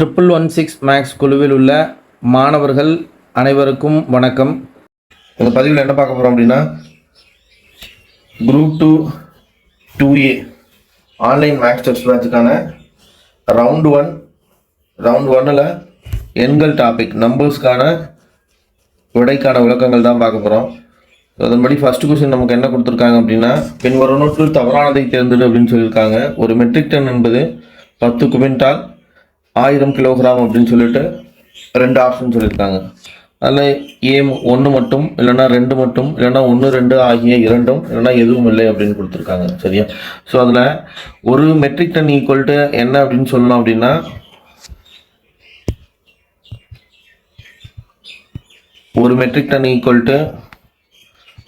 1116 maths குழுவில் உள்ள மாணவர்கள் அனைவருக்கும் வணக்கம். இந்த பதிவில் என்ன பார்க்க போகிறோம் அப்படின்னா, group 2A online max test பேட்சுக்கான ரவுண்ட் 1ல் எண்கள் டாபிக் நம்பர்ஸ்க்கான விடைக்கான விளக்கங்கள் தான் பார்க்க போகிறோம். அதன்படி ஃபர்ஸ்ட் கொஸ்டின் நமக்கு என்ன கொடுத்துருக்காங்க அப்படின்னா, பின்வருவனவற்றுள் தவறானதை தேர்ந்தெடு அப்படின்னு சொல்லியிருக்காங்க. ஒரு மெட்ரிக் டன் என்பது 10 குவிண்டால் 1000 கிலோகிராம் அப்படின்னு சொல்லிட்டு 2 ஆப்ஷன் சொல்லியிருக்காங்க. அதில் ஏ 1 மட்டும், இல்லைனா 2 மட்டும், இல்லைனா 1 2 ஆகிய இரண்டும், இல்லைனா எதுவும் இல்லை அப்படின்னு கொடுத்துருக்காங்க. சரியா? ஸோ அதில் ஒரு மெட்ரிக் டன் ஈக்குவல் டு என்ன அப்படின்னு சொல்லணும் அப்படின்னா, ஒரு metric ton equal to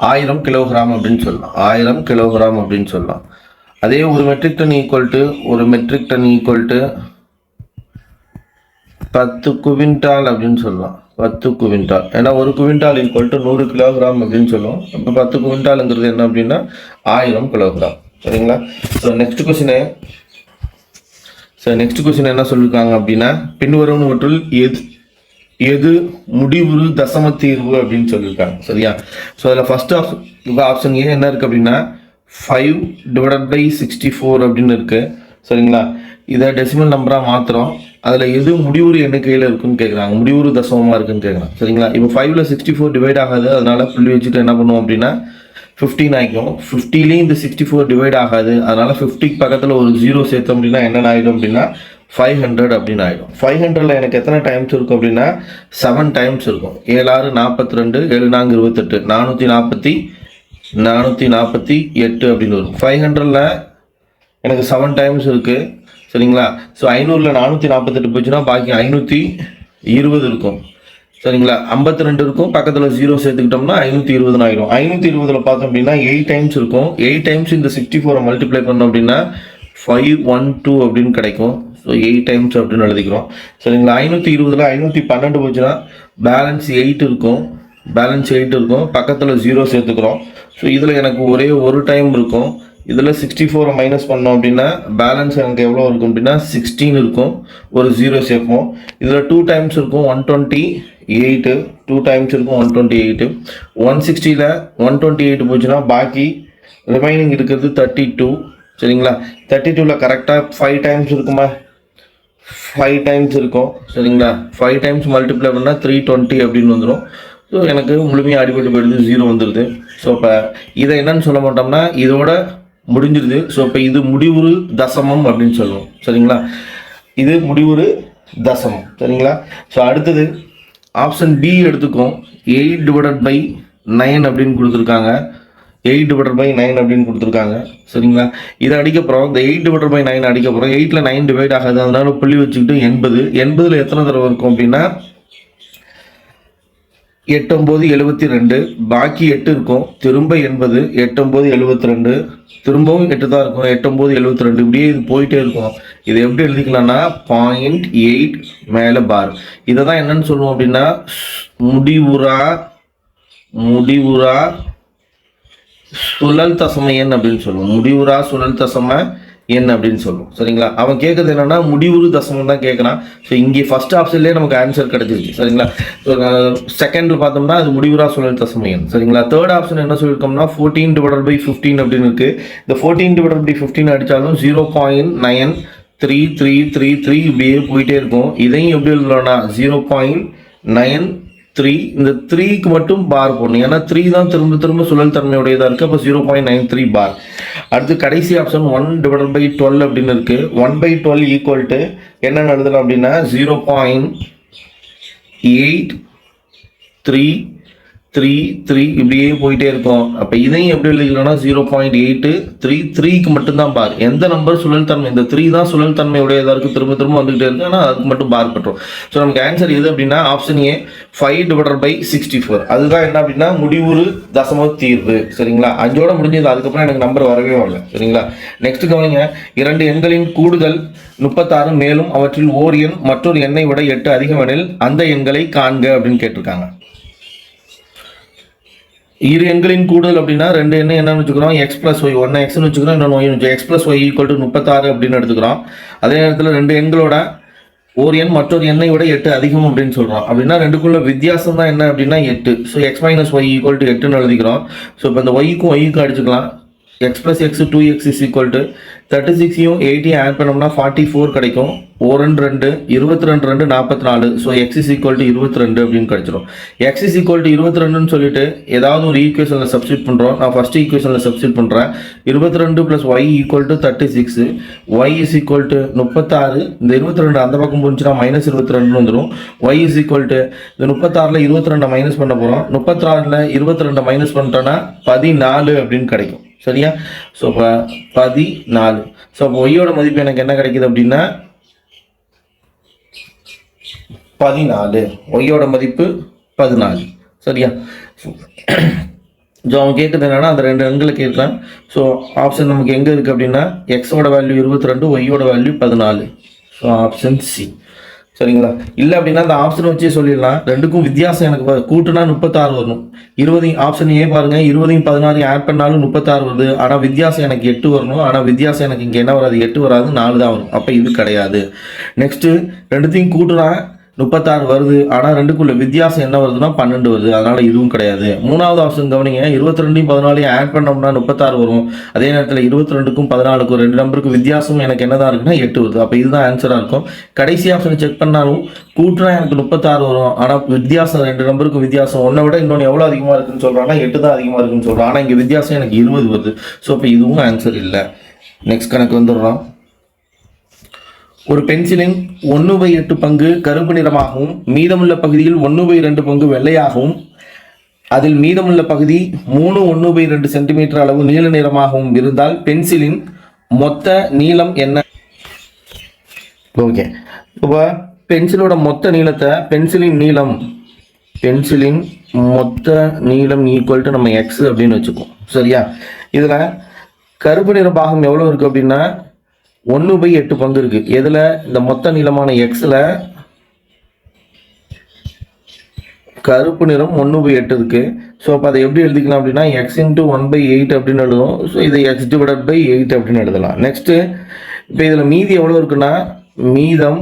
1000 kilogram அப்படின்னு சொல்லலாம். 1000 கிலோகிராம் அப்படின்னு சொல்லலாம். அதே ஒரு metric ton equal to 10 quintal அப்படின்னு சொல்லலாம். 10 குவிண்டால், ஏன்னா ஒரு குவிண்டால் ஈக்குவல் டு 100 கிலோகிராம் அப்படின்னு சொல்லுவோம். இப்போ 10 குவிண்டாலுங்கிறது என்ன அப்படின்னா 1000 கிலோகிராம். சரிங்களா? ஸோ நெக்ஸ்ட் கொஸ்டின் என்ன சொல்லியிருக்காங்க அப்படின்னா, பின்வருவனவற்றுள் எது முடிவுறு தசம தீர்வு அப்படின்னு சொல்லியிருக்காங்க. சரியா? ஸோ அதில் ஃபர்ஸ்ட் ஆப்ஷன் ஏ என்ன இருக்குது அப்படின்னா 5/64 அப்படின்னு இருக்குது. சரிங்களா? இதை டெசிமல் நம்பராக மாத்திரம் அதில் எது முடிவுறு எண்ணிக்கையில் இருக்குன்னு கேட்குறாங்க, முடிவுறு தசமமாக இருக்குன்னு கேட்குறாங்க. சரிங்களா? இப்போ 5ல் 64 டிவைட் ஆகாது, அதனால புள்ளி வச்சுட்டு என்ன பண்ணுவோம் அப்படின்னா 15 ஆகிக்கும். 50லேயும் இந்த 64 டிவைட் ஆகாது, அதனால 50க்கு பக்கத்தில் ஒரு 0 சேர்த்தோம் அப்படின்னா என்னென்ன ஆகிடும் அப்படின்னா 500 அப்படின்னு ஆகிடும். 500ல் எனக்கு எத்தனை டைம்ஸ் இருக்கும் அப்படின்னா 7 டைம்ஸ் இருக்கும். 7 6 42, 7 4 28, 448 அப்படின்னு வரும். 500ல் எனக்கு 7 டைம்ஸ் இருக்குது. சரிங்களா? ஸோ 500ல் 448 போச்சுன்னா பாக்கி 520 இருக்கும். சரிங்களா? 52 இருக்கும், பக்கத்தில் 0 சேர்த்துக்கிட்டோம்னா 520 ஆகிடும். 520ல் பார்த்தோம் அப்படின்னா 8 டைம்ஸ் இருக்கும். 8 டைம்ஸ் இந்த 64 மல்டிப்ளை பண்ணோம் அப்படின்னா 512 அப்படின்னு கிடைக்கும். ஸோ 8 டைம்ஸ் அப்படின்னு எழுதிக்கிறோம். சரிங்களா? 520ல் 512 போச்சுன்னா பேலன்ஸ் 8 இருக்கும். பக்கத்தில் 0 சேர்த்துக்கிறோம். ஸோ இதில் எனக்கு ஒரே ஒரு டைம் இருக்கும். இதில் 64 மைனஸ் பண்ணோம் அப்படின்னா பேலன்ஸ் எனக்கு எவ்வளோ இருக்கும் அப்படின்னா 16 இருக்கும். ஒரு 0 சேர்ப்போம். இதில் 2 டைம்ஸ் இருக்கும், 128. 2 டைம்ஸ் இருக்கும், 128. 160ல் 128 போச்சுன்னா பாக்கி ரிமைனிங் இருக்கிறது 32. சரிங்களா? 32ல் கரெக்டாக 5 டைம்ஸ் இருக்குமா? 5 டைம்ஸ் இருக்கும். சரிங்களா? 5 டைம்ஸ் மல்டிப்ளை பண்ணால் 320 அப்படின்னு வந்துடும். ஸோ எனக்கு முழுமையாக அடிபட்டு போயிடுது, 0 வந்துடுது. ஸோ இப்போ இதை என்னன்னு சொல்ல மாட்டோம்னா இதோட முடிஞ்சிருது. ஸோ இப்போ இது முடிவுறு தசமம் அப்படின்னு சொல்லுவோம். சரிங்களா? இது முடிவுறு தசமம். சரிங்களா? ஸோ அடுத்தது ஆப்ஷன் பி எடுத்துக்கோம். 8/9 அப்படின்னு கொடுத்துருக்காங்க. 8/9 அப்படின்னு கொடுத்துருக்காங்க. சரிங்களா? இதை அடிக்க போகிறோம். இந்த 8/9 அடிக்க போகிறோம். 8ல் 9 டிவைட் ஆகாது, அதனால புள்ளி வச்சுக்கிட்டு 80. 80ல் எத்தனை தடவை இருக்கும் அப்படின்னா 8 9 72, பாக்கி 8 இருக்கும். திரும்ப 80, 8 9 72, திரும்பவும் 8 தான் இருக்கும். 8 9 72, இப்படியே இது போயிட்டே இருக்கும். இதை எப்படி எழுதிக்கலாம்னா 0.8 மேலே பார். இதை தான் என்னன்னு சொல்லுவோம் அப்படின்னா முடிவுறா சுழல் தசம எண் அப்படின்னு சொல்லுவோம். முடிவுறா சுழல் தசம எண் அப்படின்னு சொல்லுவோம். சரிங்களா? அவன் கேட்கறது என்னன்னா முடிவுறு தசமம் தான் கேட்கறான். ஸோ இங்கே ஃபர்ஸ்ட் ஆப்ஷன்லேயே நமக்கு ஆன்சர் கிடைச்சிருச்சு. சரிங்களா? ஸோ செகண்ட் பார்த்தோம்னா அது முடிவுறா சுழல் தசம எண். சரிங்களா? தேர்ட் ஆப்ஷன் என்ன சொல்லியிருக்கோம்னா 14/15 அப்படின்னு இருக்கு. இந்த 14/15 அடித்தாலும் 0.9333 இப்படியே போயிட்டே இருக்கும். இதையும் எப்படி எழுதலாம்னா 0.93. இந்த 3க்கு மட்டும் பார் போடணும், ஏன்னா 3 தான் திரும்ப சுழல் தன்மையுடையதாக இருக்குது. அப்போ 0.93 பார். அடுத்து கடைசி ஆப்ஷன் 1/12 அப்படின்னு இருக்கு. 1/12 ஈக்குவல் டு என்னென்னு எழுதலாம் அப்படின்னா 0.8333 இப்படியே போயிட்டே இருக்கும். அப்போ இதையும் எப்படி எழுதிக்கலாம்னா 0.833க்கு மட்டும்தான் பார். எந்த நம்பர் சுழல் தன்மை, இந்த 3 தான் சுழல் தன்மை உடையதாக இருக்குது, திரும்ப வந்துகிட்டே இருக்கு, ஆனால் அதுக்கு மட்டும் பார் பட்டுரும். ஸோ நமக்கு ஆன்சர் எது அப்படின்னா ஆப்ஷன் ஏ 5/64. அதுதான் என்ன அப்படின்னா முடிவுறு தசம தீர்வு. சரிங்களா? 5ஓட முடிஞ்சது. அதுக்கப்புறம் எனக்கு நம்பர் வரவே வரல. சரிங்களா? நெக்ஸ்ட் கவனிங்க. 2 எண்களின் கூடுதல் 36, மேலும் அவற்றில் ஓர் எண் மற்றொரு எண்ணை விட 8 அதிகமெனில் அந்த எண்களை காண்க அப்படின்னு கேட்டிருக்காங்க. இரு எண்களின் கூடுதல் அப்படின்னா 2 எண்ணை என்னன்னு வச்சுக்கிறோம், எக்ஸ் பிளஸ் ஒய். ஒன்று எக்ஸ்னு வச்சுக்கிறோம், இன்னொன்று Y. X plus Y equal to 36 அப்படின்னு எடுத்துக்கிறோம். அதே நேரத்தில் 2 எண்களோட ஒரு எண் மற்றொரு எண்ணை விட 8 அதிகம் அப்படின்னு சொல்கிறோம். அப்படின்னா ரெண்டுக்குள்ள வித்தியாசம் தான் என்ன அப்படின்னா 8. So x minus y equal to 8ன்னு எழுதிக்கிறோம். ஸோ இப்போ இந்த ஒய்க்கும் ஒய்க்கும் அடிச்சுக்கலாம். X plus x 2x is equal to 36யும் 8யும் ஆட் பண்ணோம்னா 44 கிடைக்கும். 1 2 22 2 44. So x is equal to 22 அப்படின்னு கிடைச்சிடும். எக்ஸ் இஸ் ஈக்குவல் டு 22ன்னு சொல்லிட்டு ஏதாவது ஒரு ஈக்குவேஷனில் சப்ஸ்டியூட் பண்ணுறோம். நான் ஃபர்ஸ்ட் ஈக்குவேஷனில் சப்ஸ்டியூட் பண்ணுறேன். 22 plus Y equal to 36. Y is equal to 36. இந்த 22 அந்த பக்கம் போச்சுன்னா மைனஸ் 22 வந்துடும். ஒய் இஸ் ஈக்குவல் டு இந்த 36ல் 22 மைனஸ் பண்ண போகிறோம். 36ல் 22 மைனஸ் பண்ணிட்டோன்னா 14 அப்படின்னு கிடைக்கும். சரியா? ஸோ இப்போ 14. ஸோ அப்போ ஒய்யோட மதிப்பு எனக்கு என்ன கிடைக்குது அப்படின்னா 14. ஒய்யோட மதிப்பு 14. சரியா? ஸோ அவன் கேட்குறது என்னன்னா அந்த 2 எண்களை கேட்குறான். ஸோ ஆப்ஷன் நமக்கு எங்கே இருக்குது அப்படின்னா எக்ஸோட வேல்யூ 22, ஒய்யோட வேல்யூ 14. So option C. சரிங்களா? இல்லை அப்படின்னா அந்த ஆப்ஷன் வச்சே சொல்லிடலாம். ரெண்டுக்கும் வித்தியாசம் எனக்கு கூட்டுனா 36 வரணும். 20 ஆப்ஷன் ஏ பாருங்கள், 20 16 ஆட் பண்ணாலும் 36 வருது. ஆனால் வித்தியாசம் எனக்கு 8 வரணும். ஆனால் வித்தியாசம் எனக்கு இங்கே என்ன வராது, 8 வராது, 4 தான் வரும். அப்போ இது கிடையாது. நெக்ஸ்ட்டு ரெண்டுத்தையும் கூட்டுனா 36 வருது. ஆனால் ரெண்டுக்குள்ள வித்தியாசம் என்ன வருதுன்னா 12 வருது. அதனால் இதுவும் கிடையாது. மூணாவது ஆப்ஷன் கவனிங்க, 22 14 ஆட் பண்ணோம்னா 36 வரும். அதே நேரத்தில் 22க்கும் 14க்கும் 2 நம்பருக்கு வித்தியாசம் எனக்கு என்னதான் இருக்குன்னா 8 வருது. அப்போ இதுதான் ஆன்சராக இருக்கும். கடைசி ஆப்ஷனை செக் பண்ணாலும் கூட்டினா எனக்கு 36 வரும். ஆனால் வித்தியாசம் 2 நம்பருக்கு வித்தியாசம் ஒன்றை விட இன்னொன்று எவ்வளோ அதிகமாக இருக்குன்னு சொல்கிறான்னா 8 தான் அதிகமாக இருக்குன்னு சொல்கிறோம். ஆனால் இங்கே வித்தியாசம் எனக்கு 20 வருது. ஸோ இப்போ இதுவும் ஆன்சர் இல்லை. நெக்ஸ்ட் கணக்கு வந்துடுறோம். ஒரு பென்சிலின் 1/8 பங்கு கருப்பு நிறமாகவும் மீதமுள்ள பகுதியில் 1/2 பங்கு வெள்ளையாகவும் அதில் மீதமுள்ள பகுதி 3 1/2 சென்டிமீட்டர் அளவு நீல நிறமாகவும் இருந்தால் பென்சிலின் மொத்த நீளம் என்ன? ஓகே, இப்போ பென்சிலோட மொத்த நீளத்தை பென்சிலின் மொத்த நீளம் ஈக்குவல் டு நம்ம எக்ஸ் அப்படின்னு வச்சுக்கோம். சரியா? இதில் கருப்பு நிற பாகம் எவ்வளோ இருக்குது அப்படின்னா 1/8 பங்கு இருக்கு. எதுல? இந்த மொத்த நீளமான எக்ஸ்ல கருப்பு நிறம் 1/8 இருக்கு. ஸோ அப்போ அதை எப்படி எழுதிக்கலாம் அப்படின்னா எக்ஸ் இன்ட்டு 1/8 அப்படின்னு எழுதுவோம். ஸோ இதை எக்ஸ் டிவைடட் பை 8 அப்படின்னு எழுதலாம். நெக்ஸ்ட் இப்போ இதில் மீதி எவ்வளோ இருக்குன்னா மீதம்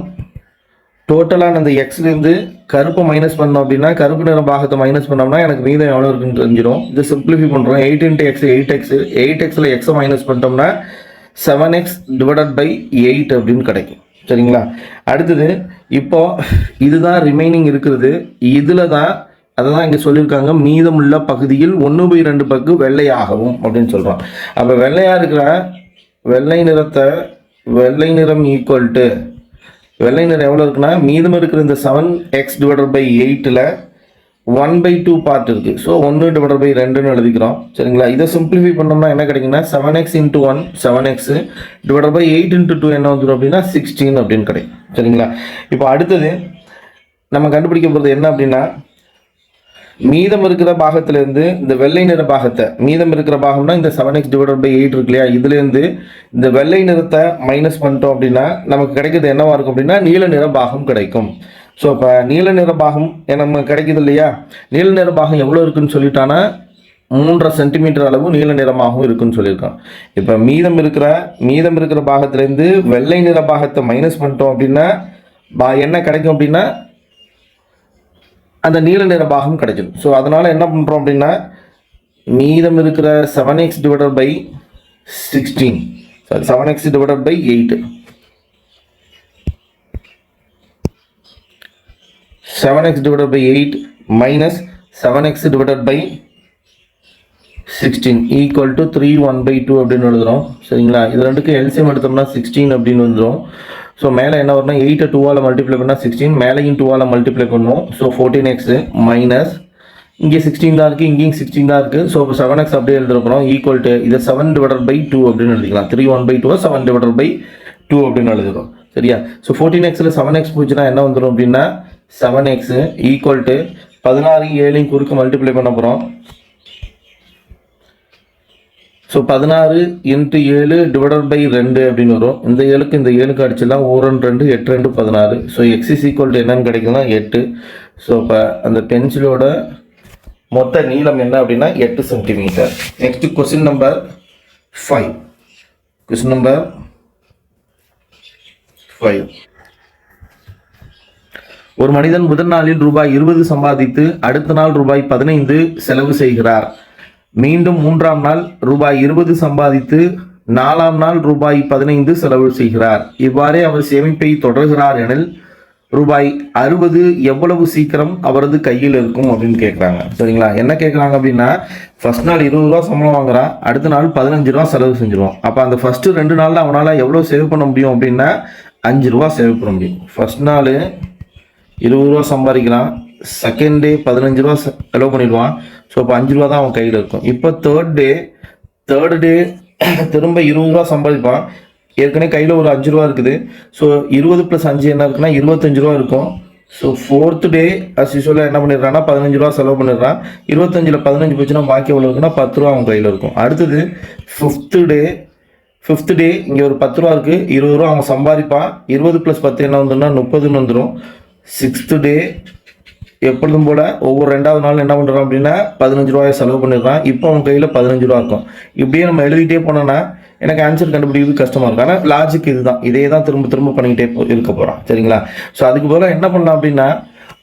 டோட்டலாக அந்த எக்ஸ்லேருந்து கருப்பை மைனஸ் பண்ணோம் அப்படின்னா கருப்பு நிற பாகத்தை மைனஸ் பண்ணோம்னா எனக்கு மீதம் எவ்வளோ இருக்குன்னு தெரிஞ்சிடும். இதை சிம்பிளிஃபை பண்ணுறோம். 8 × x 8x 8xல எக்ஸை மைனஸ் பண்ணிட்டோம்னா 7x டிவைடட் பை 8 அப்படின்னு கிடைக்கும். சரிங்களா? அடுத்தது இப்போ இதுதான் ரிமைனிங் இருக்கிறது. இதில் தான் அதை தான் இங்கே சொல்லியிருக்காங்க மீதமுள்ள பகுதியில் 1/2 பங்கு வெள்ளையாகவும் அப்படின்னு சொல்கிறோம். அப்போ வெள்ளையாக இருக்கிற வெள்ளை நிறம் ஈக்குவல் டு வெள்ளை நிறம் எவ்வளோ இருக்குன்னா மீதம் இருக்கிற இந்த 7x டிவைடட் பை 8ல் 1/2 பார்ட் இருக்கு. ஸோ 1 டிவைடட் பை 2ன்னு எழுதிக்கிறோம். சரிங்களா? இதை சிம்பிளிஃபை பண்ணோம்னா என்ன கிடைக்குன்னா 7x × 1 7x டிவைடட் பை 8 × 2 என்ன வந்துடும் அப்படின்னா 16 அப்படின்னு கிடைக்கும். சரிங்களா? இப்போ அடுத்தது நம்ம கண்டுபிடிக்க போகிறது என்ன அப்படின்னா மீதம் இருக்கிற பாகத்திலேருந்து இந்த வெள்ளை நிற பாகத்தை மீதம் இருக்கிற பாகம்னா இந்த 7x டிவைடட் பை 8 இருக்கு இல்லையா, இதுலேருந்து இந்த வெள்ளை நிறத்தை மைனஸ் பண்ணிட்டோம் அப்படின்னா நமக்கு கிடைக்கிறது என்னவா இருக்கும் அப்படின்னா நீல நிற பாகம் கிடைக்கும். ஸோ இப்போ நீல நிற பாகம் நம்ம கிடைக்குது இல்லையா, நீல நிற பாகம் எவ்வளோ இருக்குன்னு சொல்லிட்டானா 3.5 சென்டிமீட்டர் அளவு நீல நிறமாகவும் இருக்குன்னு சொல்லியிருக்கான். இப்போ மீதம் இருக்கிற பாகத்திலேருந்து வெள்ளை நிற பாகத்தை மைனஸ் பண்ணிட்டோம் அப்படின்னா என்ன கிடைக்கும் அப்படின்னா அந்த நீல நிற பாகம் கிடைக்கும். ஸோ அதனால் என்ன பண்ணுறோம் அப்படின்னா மீதம் இருக்கிற 7x divided by 16 7x divided by 8 7x divided by 8 minus 7x divided by 16 equal to 3/1/2 அப்படின்னு எழுதுறோம். சரிங்களா? இது ரெண்டுக்கு எல்சிஎம் எடுத்தோம்னா 16 அப்படின்னு வந்துடும். ஸோ மேலே என்ன வரும்னா 8 2ஆல் மல்டிப்ளை பண்ணால் 16, மேலேயும் 2ஆல் மல்டிப்ளை பண்ணுவோம். ஸோ 14x மைனஸ் இங்கே 16 தான் இருக்குது, இங்கேயும் 16 தான் இருக்குது. ஸோ இப்போ 7x அப்படியே எழுதுறோம் ஈக்குவல் டு இதை 7 divided by 2 அப்படின்னு எழுதிக்கலாம். 3/1/2 7 divided by 2 அப்படின்னு எழுதுறோம். சரியா? ஸோ 14xல 7x போச்சுன்னா என்ன வந்துடும் அப்படின்னா 7x ஈக்குவல் டு 16 7 குறுக்க மல்டிப்ளை பண்ண போகிறோம். ஸோ 16 × 7 டிவைடட் பை 2 அப்படின்னு வரும். இந்த 7க்கு அடிச்சிடலாம். 1 2 8 2 16. So x is equal to என்னன்னு கிடைக்குதுன்னா 8. ஸோ இப்போ அந்த பென்சிலோட மொத்த நீளம் என்ன அப்படின்னா 8 centimetre. Next question number 5. Question number 5. ஒரு மனிதன் முதல் நாளில் ரூபாய் 20 சம்பாதித்து அடுத்த நாள் ரூபாய் 15 செலவு செய்கிறார். மீண்டும் 3ஆம் நாள் ரூபாய் 20 சம்பாதித்து 4ஆம் நாள் ரூபாய் 15 செலவு செய்கிறார். இவ்வாறே அவர் சேமிப்பை தொடர்கிறார் எனில் ரூபாய் 60 எவ்வளவு சீக்கிரம் அவரது கையில் இருக்கும் அப்படின்னு கேட்குறாங்க. சரிங்களா? என்ன கேட்குறாங்க அப்படின்னா, ஃபர்ஸ்ட் நாள் 20 ரூபா சம்பளம் வாங்குறான், அடுத்த நாள் 15 ரூபா செலவு செஞ்சிருவான். அப்போ அந்த ஃபர்ஸ்ட் 2 நாளில் அவனால் எவ்வளோ சேவ் பண்ண முடியும் அப்படின்னா 5 ரூபா சேவ் பண்ண முடியும். ஃபர்ஸ்ட் நாள் 20 ரூபா சம்பாதிக்கிறான், செகண்ட் டே 15 ரூபா செலவு பண்ணிடுவான். ஸோ இப்போ 5 ரூபா தான் அவன் கையில் இருக்கும். இப்போ தேர்ட் டே திரும்ப 20 ரூபா சம்பாதிப்பான். ஏற்கனவே கையில் ஒரு 5 ரூபா இருக்குது. ஸோ 20 + 5 என்ன இருக்குன்னா 25 ரூபா இருக்கும். ஸோ ஃபோர்த் டே அஸ் யூஸ்வலாக என்ன பண்ணிடுறான்னா 15 ரூபா செலவு பண்ணிடுறான். 25ல் 15 போச்சுன்னா பாக்கி எவ்வளோ இருக்குன்னா 10 ரூபா அவன் கையில் இருக்கும். அடுத்தது ஃபிஃப்த் டே இங்கே ஒரு 10 ரூபா இருக்குது, 20 ரூபா அவன் சம்பாதிப்பான். 20 + 10 என்ன வந்துன்னா 30ன்னு வந்துடும். சிக்ஸ்த்து டே எப்பொழுதும் போல் ஒவ்வொரு 2வது நாள் என்ன பண்ணுறான் அப்படின்னா 15 ரூபாயை செலவு பண்ணிடுறான். இப்போ அவன் கையில் 15 ரூபா இருக்கும். இப்படியே நம்ம எழுதிட்டே போனோன்னா எனக்கு ஆன்சர் கண்டுபிடிக்கிறது கஷ்டமாக இருக்கும். ஆனால் லாஜிக் இதுதான், இதே தான் திரும்ப திரும்ப பண்ணிக்கிட்டே இருக்க போகிறான். சரிங்களா? ஸோ அதுக்கு போல என்ன பண்ணலாம் அப்படின்னா,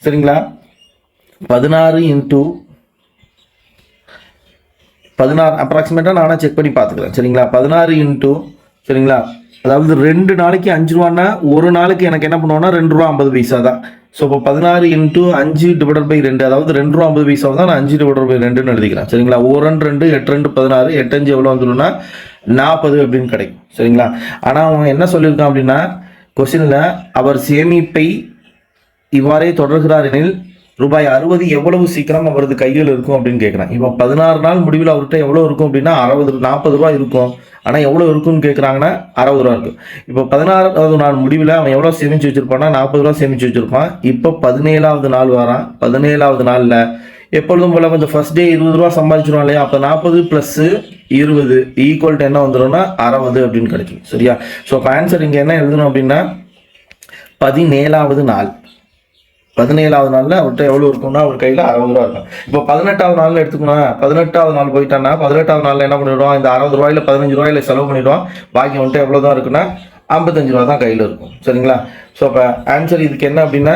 சரிங்களா, 16 × 16 அப்ராக்சிமேட்டாக நானே செக் பண்ணி பார்த்துக்கிறேன். சரிங்களா? 16 சரிங்களா, அதாவது 2 நாளைக்கு 5 ரூபான்னா ஒரு நாளைக்கு எனக்கு என்ன பண்ணுவோன்னா 2 ரூபா 50 பைசா தான். ஸோ இப்போ 16 × 5/2, அதாவது 2 ரூபா 50 பைசா தான் நான் 5/2ன்னு எழுதிக்கிறேன். சரிங்களா? 1 2 8 2 16, 8 5 எவ்வளோ வந்துடும்னா 40 அப்படின்னு கிடைக்கும். சரிங்களா? ஆனால் அவன் என்ன சொல்லியிருக்கான் அப்படின்னா, கொஸ்டினில் அவர் சேமிப்பை இவ்வாறே தொடர்கிறார் எனில் ரூபாய் 60 எவ்வளவு சீக்கிரம் அவரது கையில் இருக்கும் அப்படின்னு கேட்குறான். இப்போ 16 நாள் முடிவில் அவர்கிட்ட எவ்வளோ இருக்கும் அப்படின்னா 40 ரூபா இருக்கும். ஆனால் எவ்வளோ இருக்குன்னு கேட்குறாங்கன்னா 60 ரூபா இருக்கும். இப்போ 16வது நாள் முடிவில் அவன் எவ்வளோ சேமித்து வச்சுருப்பான்னா 40 ரூபா சேமித்து வச்சுருப்பான். இப்போ 17வது நாள் வரான். 17வது நாளில் எப்பொழுதும் போல கொஞ்சம் ஃபர்ஸ்ட் டே 20 ரூபா சம்பாதிச்சிருவான் இல்லையா? அப்போ 40 + 20 = என்ன வந்துடும்னா 60 அப்படின்னு கிடைக்கும். சரியா? ஸோ இப்போ ஆன்சர் இங்கே என்ன எழுதணும் அப்படின்னா 17வது நாள். 17வது நாளில் அவர்கிட்ட எவ்வளோ இருக்கும்னா அவர் கையில் 60 ரூபா இருக்கும். இப்போ 18வது நாளில் எடுத்துக்கணும். 18வது நாள் போயிட்டான்னா 18வது நாளில் என்ன பண்ணிவிடுவான், இந்த 60 ரூபாயில் 15 ரூபாயில் செலவு பண்ணிவிடுவான். பாக்கி வந்துட்டு எவ்வளோ தான் இருக்குன்னா 55 ரூபா தான் கையில் இருக்கும். சரிங்களா? ஸோ அப்போ ஆன்சர் இதுக்கு என்ன அப்படின்னா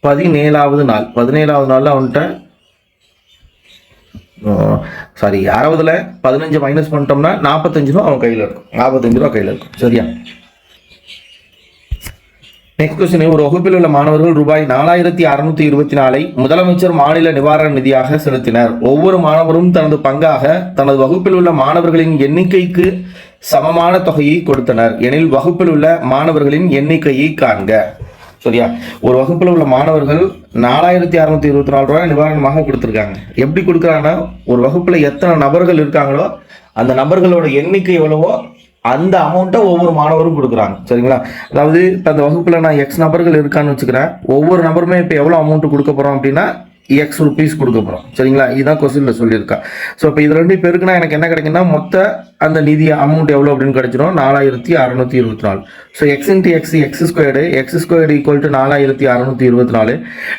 17வது நாள். 17வது நாளில் அவன்கிட்ட 60ல் 15 மைனஸ் பண்ணிட்டோம்னா 45 ரூபா அவன் கையில் இருக்கும். 45 ரூபா கையில் இருக்கும். சரியா? நெக்ஸ்ட் கொஸ்டின், ஒரு வகுப்பில் உள்ள மாணவர்கள் ரூபாய் 4624 முதலமைச்சர் மாநில நிவாரண நிதியாக செலுத்தினர். ஒவ்வொரு மாணவரும் தனது பங்காக தனது வகுப்பில் உள்ள மாணவர்களின் எண்ணிக்கைக்கு சமமான தொகையை கொடுத்தனர் எனில் வகுப்பில் உள்ள மாணவர்களின் எண்ணிக்கையை காண்க. சரியா? ஒரு வகுப்பில் உள்ள மாணவர்கள் 4624 ரூபாய் நிவாரணமாக கொடுத்துருக்காங்க. எப்படி கொடுக்குறாங்கன்னா, ஒரு வகுப்பில் எத்தனை நபர்கள் இருக்காங்களோ அந்த நபர்களோட எண்ணிக்கை எவ்வளவோ அந்த அமௌண்ட்டை ஒவ்வொரு மாணவரும் கொடுக்குறாங்க. சரிங்களா? அதாவது இப்போ அந்த வகுப்பில் நான் X நபர்கள் இருக்கான்னு வச்சுக்கிறேன். ஒவ்வொரு நபருமே இப்போ எவ்வளோ அமௌண்ட் கொடுக்க போகிறோம் அப்படின்னா X ரூபீஸ் கொடுக்க போகிறோம். சரிங்களா? இதுதான் கொஸ்டினில் சொல்லியிருக்கேன். ஸோ இப்போ இது 2 பேருக்குன்னா எனக்கு என்ன கிடைக்குன்னா மொத்த அந்த நிதி அமௌண்ட் எவ்வளோ அப்படின்னு கிடைச்சிடும் 4624. So X × X X² = 4624.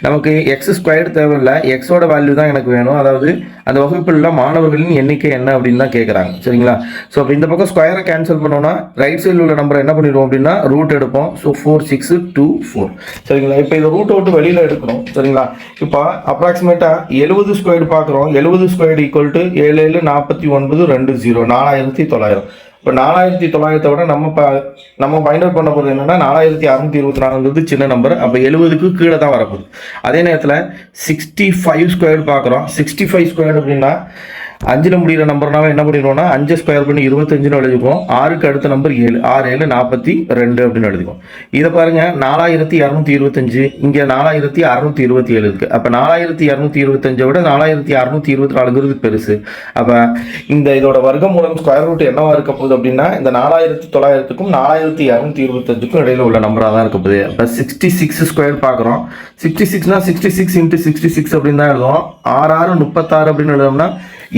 நமக்கு X² தேவையில்லை, எக்ஸோட வேல்யூ தான் எனக்கு வேணும். அதாவது அந்த வகுப்பில் உள்ள மாணவர்களின் எண்ணிக்கை என்ன அப்படின்னு தான் கேட்குறாங்க. சரிங்களா? ஸோ இப்போ இந்த பக்கம் ஸ்கொயரை கேன்சல் பண்ணோன்னா ரைட் சைடில் உள்ள நம்பரை என்ன பண்ணிடுவோம் அப்படின்னா ரூட் எடுப்போம். ஸோ 4624. சரிங்களா? இப்போ இதை ரூட்டை விட்டு வெளியில் எடுக்கணும். சரிங்களா? இப்போ அப்ராக்சிமேட்டாக 70² பார்க்குறோம். 70² = 7 7 49 20 4900. இப்போ 4900 விட நம்ம ஃபைண்ட் அவுட் பண்ண போகிறது என்னன்னா 4624 சின்ன நம்பர். அப்போ 70க்கு கீழே தான் வரப்போகுது. அதே நேரத்தில் 65² பார்க்குறோம். 65² அப்படின்னா 5ல் முடிகிற நம்பர்னாவே என்ன பண்ணிடுவோம்னா 5 ஸ்கொயர் பண்ணி 25ன்னு எழுதிக்குவோம். 6க்கு அடுத்த நம்பர் 7, 6 7 42 அப்படின்னு எழுதிக்குவோம். இதை பாருங்க 4225, இங்கே 4627 இருக்குது. அப்போ 4225 விட 4624 பெருசு. அப்போ இதோட வர்க்க மூலம் ஸ்கொயர் ரூட் என்னவா இருக்க போகுது அப்படின்னா இந்த 4900க்கும் 4225க்கும் இடையில உள்ள நம்பராக தான் இருக்க போகுது. அப்போ 66² பார்க்குறோம். 66னா 66 × 66 அப்படின்னு தான் எழுதுவோம். 6 6 36 அப்படின்னு எழுதோம்னா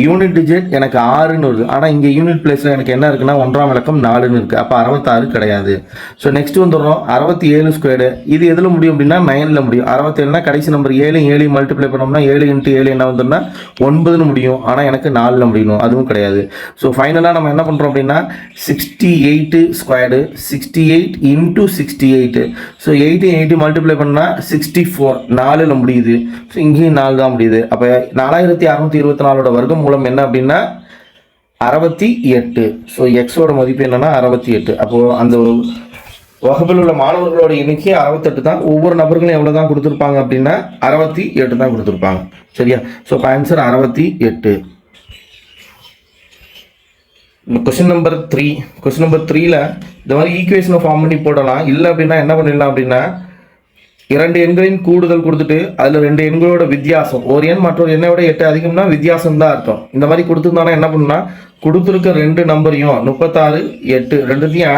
யூனிட் டிஜிட் எனக்கு 6ன்னு வருது. ஆனால் இங்கே யூனிட் பிளேஸில் எனக்கு என்ன இருக்குன்னா 1ஆம் இலக்கம் 4ன்னு இருக்குது. அப்போ 66 கிடையாது. ஸோ நெக்ஸ்ட் வந்துடுறோம் 67 ஸ்கொயர்டு. இது எதில் முடியும் அப்படின்னா 9ல் முடியும். 67னா கடைசி நம்பர் 7 மல்டிப்ளை பண்ணோம்னா 7 × 7 என்ன வந்துன்னா 9ன்னு முடியும். ஆனால் எனக்கு 4ல் முடியணும், அதுவும் கிடையாது. ஸோ ஃபைனலாக நம்ம என்ன பண்ணுறோம் அப்படின்னா 68 ஸ்கொயர்டு 68 × 68. ஸோ 8 மல்டிப்ளை பண்ணால் 64 4ல் முடியுது. ஸோ இங்கேயும் 4 தான் முடியுது. அப்போ 4624 வர்க்கம் மூலம் என்ன அப்படின்னா 68. ஸோ எக்ஸோட மதிப்பு என்னன்னா 68. அப்போது அந்த வகுப்பில் உள்ள மாணவர்களோட எண்ணிக்கை 68 தான். ஒவ்வொரு நபர்களும் எவ்வளோ தான் கொடுத்துருப்பாங்க அப்படின்னா 68 தான் கொடுத்துருப்பாங்க. சரியா? So answer 68. Question number 3. Question number 3ல இந்த மாதிரி ஈக்குவேஷனை ஃபார்ம் பண்ணி போடலாம். இல்லை அப்படின்னா என்ன பண்ணிடலாம் அப்படின்னா 2 எண்களின் கூடுதல் கொடுத்துட்டு அதில் 2 எண்களோட வித்தியாசம், ஒரு எண் மற்றொரு எண்ணை விட 8 அதிகம்னா வித்தியாசம் தான் அர்த்தம். இந்த மாதிரி கொடுத்துருந்தோன்னா என்ன பண்ணணும்னா கொடுத்துருக்க 2 நம்பரையும் 36 8 ரெண்டுத்தையும்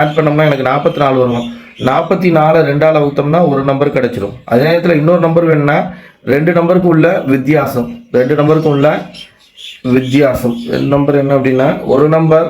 ஆட் பண்ணோம்னா எனக்கு 44 வரும். 44 2ஆல் வகுத்தோம்னா ஒரு நம்பர் கிடைச்சிடும். அதே நேரத்தில் இன்னொரு நம்பர் வேணும்னா 2 நம்பருக்கு உள்ள வித்தியாசம், 2 நம்பருக்கு உள்ள வித்தியாசம் நம்பர் என்ன அப்படின்னா ஒரு நம்பர்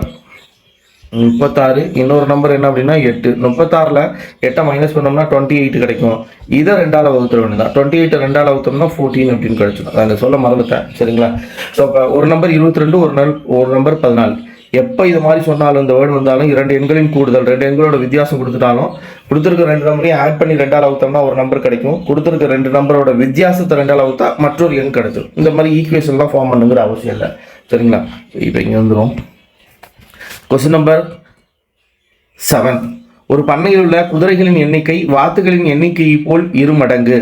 36, இன்னொரு நம்பர் என்ன அப்படின்னா 8. 36ல் 8 மைனஸ் பண்ணோம்னா 28 கிடைக்கும். இதை 2ஆல் வகுத்துற வேண்டியதான். 28 2ஆல் வகுத்தோம்னா 14 அப்படின்னு கிடைச்சிடும். அதை சொல்ல மறந்துட்டேன். சரிங்களா? ஸோ இப்போ ஒரு நம்பர் 22, ஒரு நம்பர் 14. எப்போ இது மாதிரி சொன்னாலும் இந்த வேர்டு வந்தாலும் 2 எண்களின் கூடுதல், 2 எண்களோட வித்தியாசம் கொடுத்துட்டாலும் கொடுத்துருக்க 2 நம்பரையும் ஆட் பண்ணி 2ஆல் வகுத்தோம்னா ஒரு நம்பர் கிடைக்கும். கொடுத்துருக்க 2 நம்பரோட வித்தியாசத்தை 2ஆல் வகுத்தா மற்றொரு எண் கிடைச்சிடும். இந்த மாதிரி ஈக்குவேஷன்லாம் ஃபார்ம் பண்ணுங்கிற அவசியம் இல்லை. சரிங்களா? இப்போ இங்கே வந்துடும் கொஸ்டின் நம்பர் 7. ஒரு பண்ணையில் உள்ள குதிரைகளின் எண்ணிக்கை வாத்துகளின் எண்ணிக்கையை போல் 2 மடங்கு.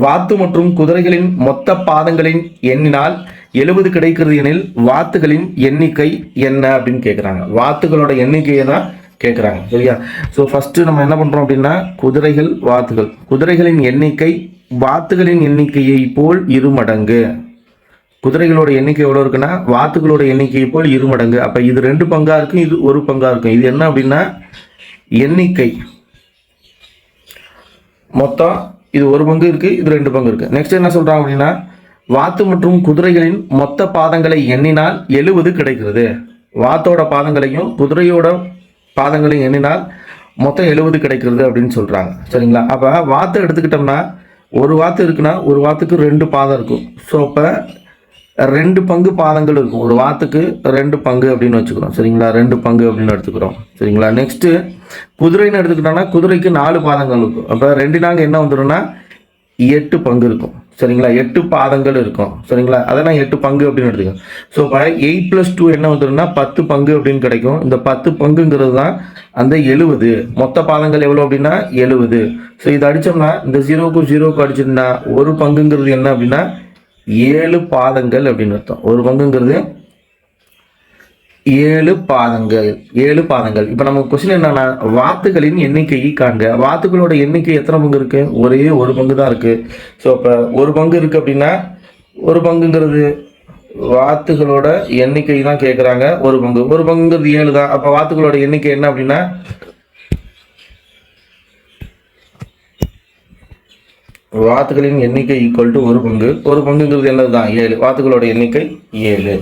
வாத்து மற்றும் குதிரைகளின் மொத்த பாதங்களின் எண்ணினால் 70 கிடைக்கிறது எனில் வாத்துகளின் எண்ணிக்கை என்ன அப்படின்னு கேட்குறாங்க. வாத்துகளோட எண்ணிக்கையை தான் கேட்குறாங்க. சரியா? ஸோ ஃபஸ்ட்டு நம்ம என்ன பண்ணுறோம் அப்படின்னா குதிரைகள் வாத்துகள், குதிரைகளின் எண்ணிக்கை வாத்துகளின் எண்ணிக்கையை போல் 2 மடங்கு. குதிரைகளோட எண்ணிக்கை எவ்வளோ இருக்குன்னா வாத்துகளோட எண்ணிக்கையை போல் 2 மடங்கு. அப்போ இது 2 பங்காக இருக்கும், இது 1 பங்காக இருக்கும். இது என்ன அப்படின்னா எண்ணிக்கை மொத்தம் இது 1 பங்கு இருக்குது, இது 2 பங்கு இருக்குது. நெக்ஸ்ட் என்ன சொல்கிறாங்க அப்படின்னா வாத்து மற்றும் குதிரைகளின் மொத்த பாதங்களை எண்ணினால் 70 கிடைக்கிறது. வாத்தோட பாதங்களையும் குதிரையோட பாதங்களையும் எண்ணினால் மொத்தம் 70 கிடைக்கிறது அப்படின்னு சொல்கிறாங்க. சரிங்களா? அப்போ வாத்தை எடுத்துக்கிட்டோம்னா ஒரு வாத்து இருக்குன்னா ஒரு வாத்துக்கு 2 பாதம் இருக்கும். ஸோ அப்போ 2 பங்கு பாதங்கள் இருக்கும். ஒரு வாத்துக்கு 2 பங்கு அப்படின்னு வச்சுக்கிறோம். சரிங்களா? 2 பங்கு அப்படின்னு எடுத்துக்கிறோம். சரிங்களா? நெக்ஸ்ட்டு குதிரைன்னு எடுத்துக்கிட்டோம்னா குதிரைக்கு 4 பாதங்கள் இருக்கும். அப்போ 2 நாங்கள் என்ன வந்துடும்னா 8 பங்கு இருக்கும். சரிங்களா? 8 பாதங்கள் இருக்கும். சரிங்களா? அதை நான் 8 பங்கு அப்படின்னு எடுத்துக்கோங்க. ஸோ இப்போ 8 + 2 என்ன வந்துடும்னா 10 பங்கு அப்படின்னு கிடைக்கும். இந்த 10 பங்குங்கிறது தான் அந்த 70. மொத்த பாதங்கள் எவ்வளோ அப்படின்னா 70. ஸோ இதை அடித்தோம்னா இந்த 0க்கும் 0க்கும் அடிச்சோம்னா ஒரு பங்குங்கிறது என்ன அப்படின்னா 7 பாதங்கள் அப்படின்னு அர்த்தம். ஒரு பங்குங்கிறது 7 பாதங்கள். 7 பாதங்கள். இப்போ நம்ம கொஸ்டின் என்னன்னா வாத்துகளின் எண்ணிக்கையை காண்க. வாத்துகளோட எண்ணிக்கை எத்தனை பங்கு இருக்கு? ஒரே ஒரு பங்கு தான் இருக்கு. ஸோ இப்போ ஒரு பங்கு இருக்கு அப்படின்னா ஒரு பங்குங்கிறது வாத்துகளோட எண்ணிக்கை தான் கேட்குறாங்க. ஒரு பங்குங்கிறது 7 தான். அப்போ வாத்துகளோட எண்ணிக்கை என்ன அப்படின்னா வாத்துகளின் எண்ணிக்கை ஈக்குவல் டு ஒரு பங்கு. ஒரு பங்குங்கிறது என்னதுதான் 7. வாத்துகளோட எண்ணிக்கை 7.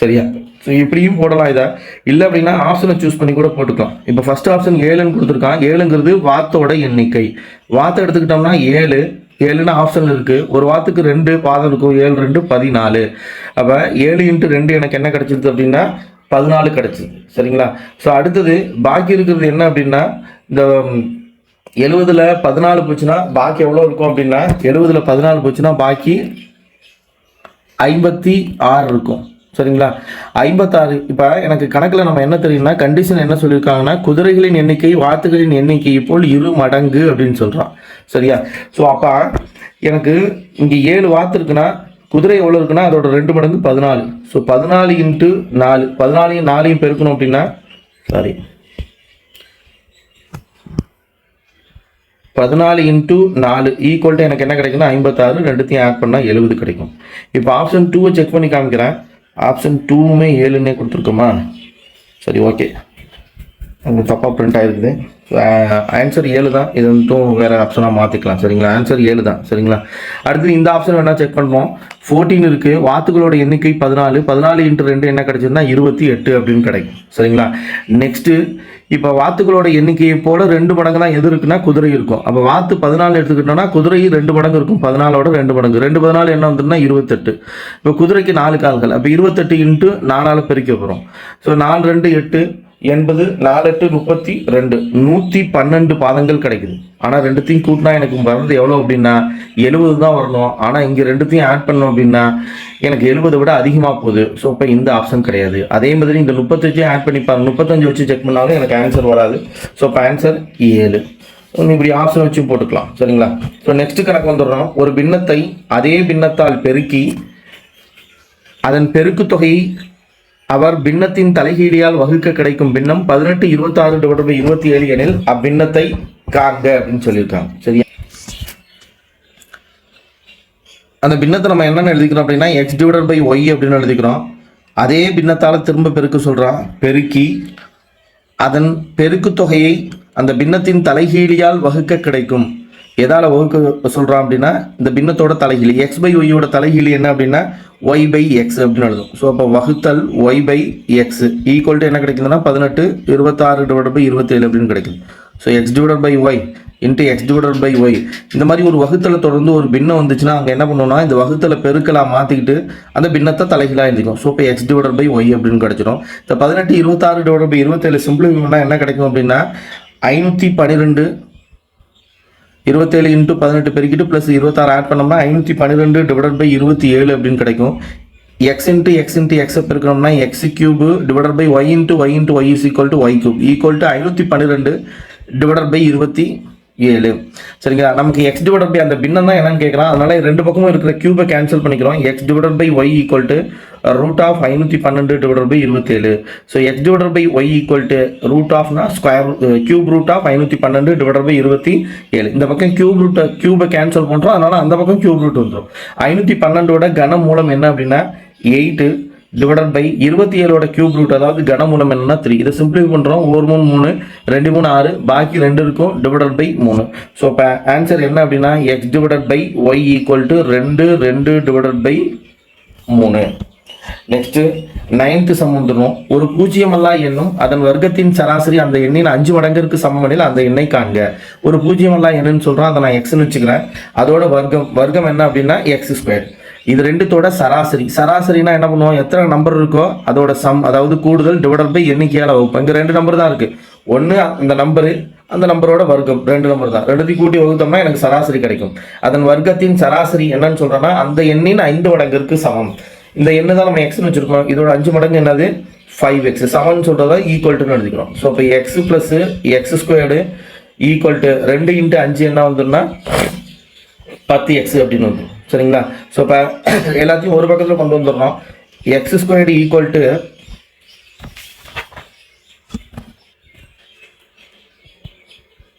சரியா? ஸோ இப்படியும் போடலாம். இதை இல்லை அப்படின்னா ஆப்ஷனை சூஸ் பண்ணி கூட போட்டுக்கலாம். இப்போ ஃபர்ஸ்ட் ஆப்ஷன் 7ன்னு கொடுத்துருக்கான். 7ங்கிறது வாத்தோட எண்ணிக்கை. வாத்தை எடுத்துக்கிட்டோம்னா 7ன்னு ஆப்ஷன் இருக்குது. ஒரு வாத்துக்கு 2 பாதம் இருக்கும். 7 2 14. அப்போ 7 × 2 எனக்கு என்ன கிடைச்சிருது அப்படின்னா 14 கிடைச்சிது. சரிங்களா? ஸோ அடுத்தது பாக்கி இருக்கிறது என்ன அப்படின்னா இந்த 70ல் 14 போச்சுன்னா பாக்கி எவ்வளோ இருக்கும் அப்படின்னா 70ல் 14 போச்சுன்னா பாக்கி 56 இருக்கும். சரிங்களா? 56. இப்போ எனக்கு கணக்கில் நம்ம என்ன தெரியும்னா கண்டிஷன் என்ன சொல்லியிருக்காங்கன்னா குதிரைகளின் எண்ணிக்கை வாத்துகளின் எண்ணிக்கையை போல் 2 மடங்கு அப்படின்னு சொல்கிறான். சரியா? ஸோ அப்போ எனக்கு இங்கே 7 வாத்து இருக்குன்னா குதிரை எவ்வளோ இருக்குன்னா அதோட 2 மடங்கு 14. ஸோ 14 × 4 14 4 பெருக்கணும் அப்படின்னா 14 × 4 ஈக்குவல் டு எனக்கு என்ன கிடைக்குன்னா 56. ரெண்டுத்தையும் ஆட் பண்ணால் 70 கிடைக்கும். இப்போ ஆப்ஷன் 2 செக் பண்ணி காமிக்கிறேன். ஆப்ஷன் 2மே 7ன்னே கொடுத்துருக்கோமா? சரி, ஓகே. உங்களுக்கு தப்பாக பிரிண்ட் ஆகிருக்குது. ஆன்சர் 7 தான். இது வந்துட்டும் வேறு ஆப்ஷனாக மாற்றிக்கலாம். சரிங்களா, ஆன்சர் 7 தான். சரிங்களா, அடுத்து இந்த ஆப்ஷன் வேணால் செக் பண்ணுறோம். 14 இருக்குது, வாத்துகளோட எண்ணிக்கை 14, 14 × 2 என்ன கிடைச்சதுன்னா 28 அப்படின்னு கிடைக்கும். சரிங்களா, நெக்ஸ்ட்டு இப்போ வாத்துகளோட எண்ணிக்கையை போல 2 மடங்கு தான் எது இருக்குன்னா குதிரை இருக்கும். அப்போ வாத்து 14 எடுத்துக்கிட்டோம்னா குதிரை 2 மடங்கு இருக்கும். 14ஓட 2 மடங்கு, 2 14 என்ன வந்துன்னா 28. இப்போ குதிரைக்கு 4 கால்கள், அப்போ 28 × 4ஆல் பெருக்க போகிறோம். ஸோ 4 2 8 80, 4 8 32, 112 பாதங்கள் கிடைக்குது. ஆனால் ரெண்டுத்தையும் கூட்டினா எனக்கு வர்றது எவ்வளோ அப்படின்னா 70 தான் வரணும். ஆனால் இங்கே ரெண்டுத்தையும் ஆட் பண்ணோம் அப்படின்னா எனக்கு 70 விட அதிகமாக போகுது. ஸோ இப்போ இந்த ஆப்ஷன் கிடையாது. அதே மாதிரி இந்த 35 ஆட் பண்ணிப்பாங்க, 35 வச்சு செக் பண்ணாலும் எனக்கு ஆன்சர் வராது. ஸோ இப்போ ஆன்சர் 7. இப்படி ஆப்ஷன் வச்சு போட்டுக்கலாம். சரிங்களா, ஸோ நெக்ஸ்ட் கணக்கு வந்துடுறோம். ஒரு பின்னத்தை அதே பின்னத்தால் பெருக்கி அதன் பெருக்கு தொகையை அவர் பின்னத்தின் தலைகீழியால் வகுக்க கிடைக்கும் பின்னம் 18 26/27 எனில் அப்பின்னத்தை காண்க அப்படின்னு சொல்லியிருக்காங்க. சரியா, அந்த பின்னத்தை நம்ம என்னென்னு எழுதிக்கிறோம் அப்படின்னா x/y அப்படின்னு எழுதிக்கிறோம். அதே பின்னத்தால் திரும்ப பெருக்க சொல்கிறான். பெருக்கி அதன் பெருக்கு தொகையை அந்த பின்னத்தின் தலைகீழியால் வகுக்க கிடைக்கும். எதால் வகுக்க சொல்கிறான் அப்படின்னா இந்த பின்னத்தோட தலைகீழி x/y தலைகீழி என்ன அப்படின்னா y/x அப்படின்னு எழுதும். ஸோ அப்போ வகுத்தல் y/x ஈக்குவல் டு என்ன கிடைக்குதுன்னா 18 26/27 அப்படின்னு கிடைக்குது. So x/y into x/y. இந்த மாதிரி ஒரு வகுத்தலை தொடர்ந்து ஒரு பின்னம் வந்துச்சுன்னா அங்கே என்ன பண்ணுவோம்னா இந்த வகுத்தலை பெருக்கலாம் மாற்றிக்கிட்டு அந்த பின்னத்தை தலைகீழாக எழுதிக்கும். ஸோ இப்போ x/y அப்படின்னு கிடைச்சிடும். இந்த 18 26/27 சிம்பிளிஃபை பண்ணால் என்ன கிடைக்கும் அப்படின்னா 512 27 × 18 பெருக்கிட்டு ப்ளஸ் 26 ஆட் பண்ணோம்னா 512/27 அப்படின்னு கிடைக்கும். x × x பெருக்கணும்னா x³ / y × y × y = y³ equal to 512/27. சரிங்களா, நமக்கு x/ அந்த பின்னம் தான் என்னன்னு கேட்குறான். அதனால ரெண்டு பக்கமும் இருக்கிற கியூபை கேன்சல் பண்ணிக்கிறோம். x/y equal to √512/27. So x/y equal to √ஆஃப்னா ஸ்கொயர் கியூப் √512/27. இந்த பக்கம் கியூபை கேன்சல் பண்ணுறோம். அதனால அந்த பக்கம் கியூப் ரூட் வந்துடும். 512ஓட கன மூலம் என்ன அப்படின்னா 8 / 27ஓட கியூப் ரூட், அதாவது கனமூலம் என்னன்னா 3. இதை சிம்பிளிஃபை பண்ணுறோம். 1 3 3 2 3 6 பாக்கி 2 இருக்கும் /3. ஸோ இப்போ ஆன்சர் என்ன அப்படின்னா x/y equal to 2 2/3. Next 9th some வந்துடும். ஒரு பூஜ்ஜியமல்லா எண்ணும் அதன் வர்க்கத்தின் சராசரி அந்த எண்ணின் 5 மடங்கிற்கு சமமெனில் அந்த எண்ணை காண்க. ஒரு பூஜ்ஜியமல்லா எண்ணுன்னு சொல்கிறோம், அதை நான் எக்ஸ்ன்னு வச்சுக்கிறேன். அதோட வர்க்கம் என்ன அப்படின்னா x². இது ரெண்டுத்தோட சராசரினா என்ன பண்ணுவோம், எத்தனை நம்பர் இருக்கோ அதோட சம், அதாவது கூடுதல் / எண்ணிக்கையால் வகுப்போம். இங்கே 2 நம்பர் தான் இருக்குது. ஒன்று அந்த நம்பரு, அந்த நம்பரோட வர்க்கம் 2 நம்பர் தான். ரெண்டுத்தையும் கூட்டி வகுத்தோம்னா எனக்கு சராசரி கிடைக்கும். அதன் வர்க்கத்தின் சராசரி என்னன்னு சொல்கிறேன்னா அந்த எண்ணின் 5 மடங்கிற்கு சமம். இந்த எண்ணு தான் நம்ம எக்ஸ்ன்னு வச்சுருக்கோம். இதோட 5 மடங்கு என்னது 5x. சமன் சொல்கிறத ஈக்குவல்ட்டுன்னு எழுதிக்கிறோம். ஸோ இப்போ x + x² ஈக்குவல் டு 2 × 5 என்ன வந்துன்னா 10x அப்படின்னு வந்துடும். சரிங்களா, ஸோ இப்போ எல்லாத்தையும் ஒரு பக்கத்தில் கொண்டு வந்துடுறோம். x² equal to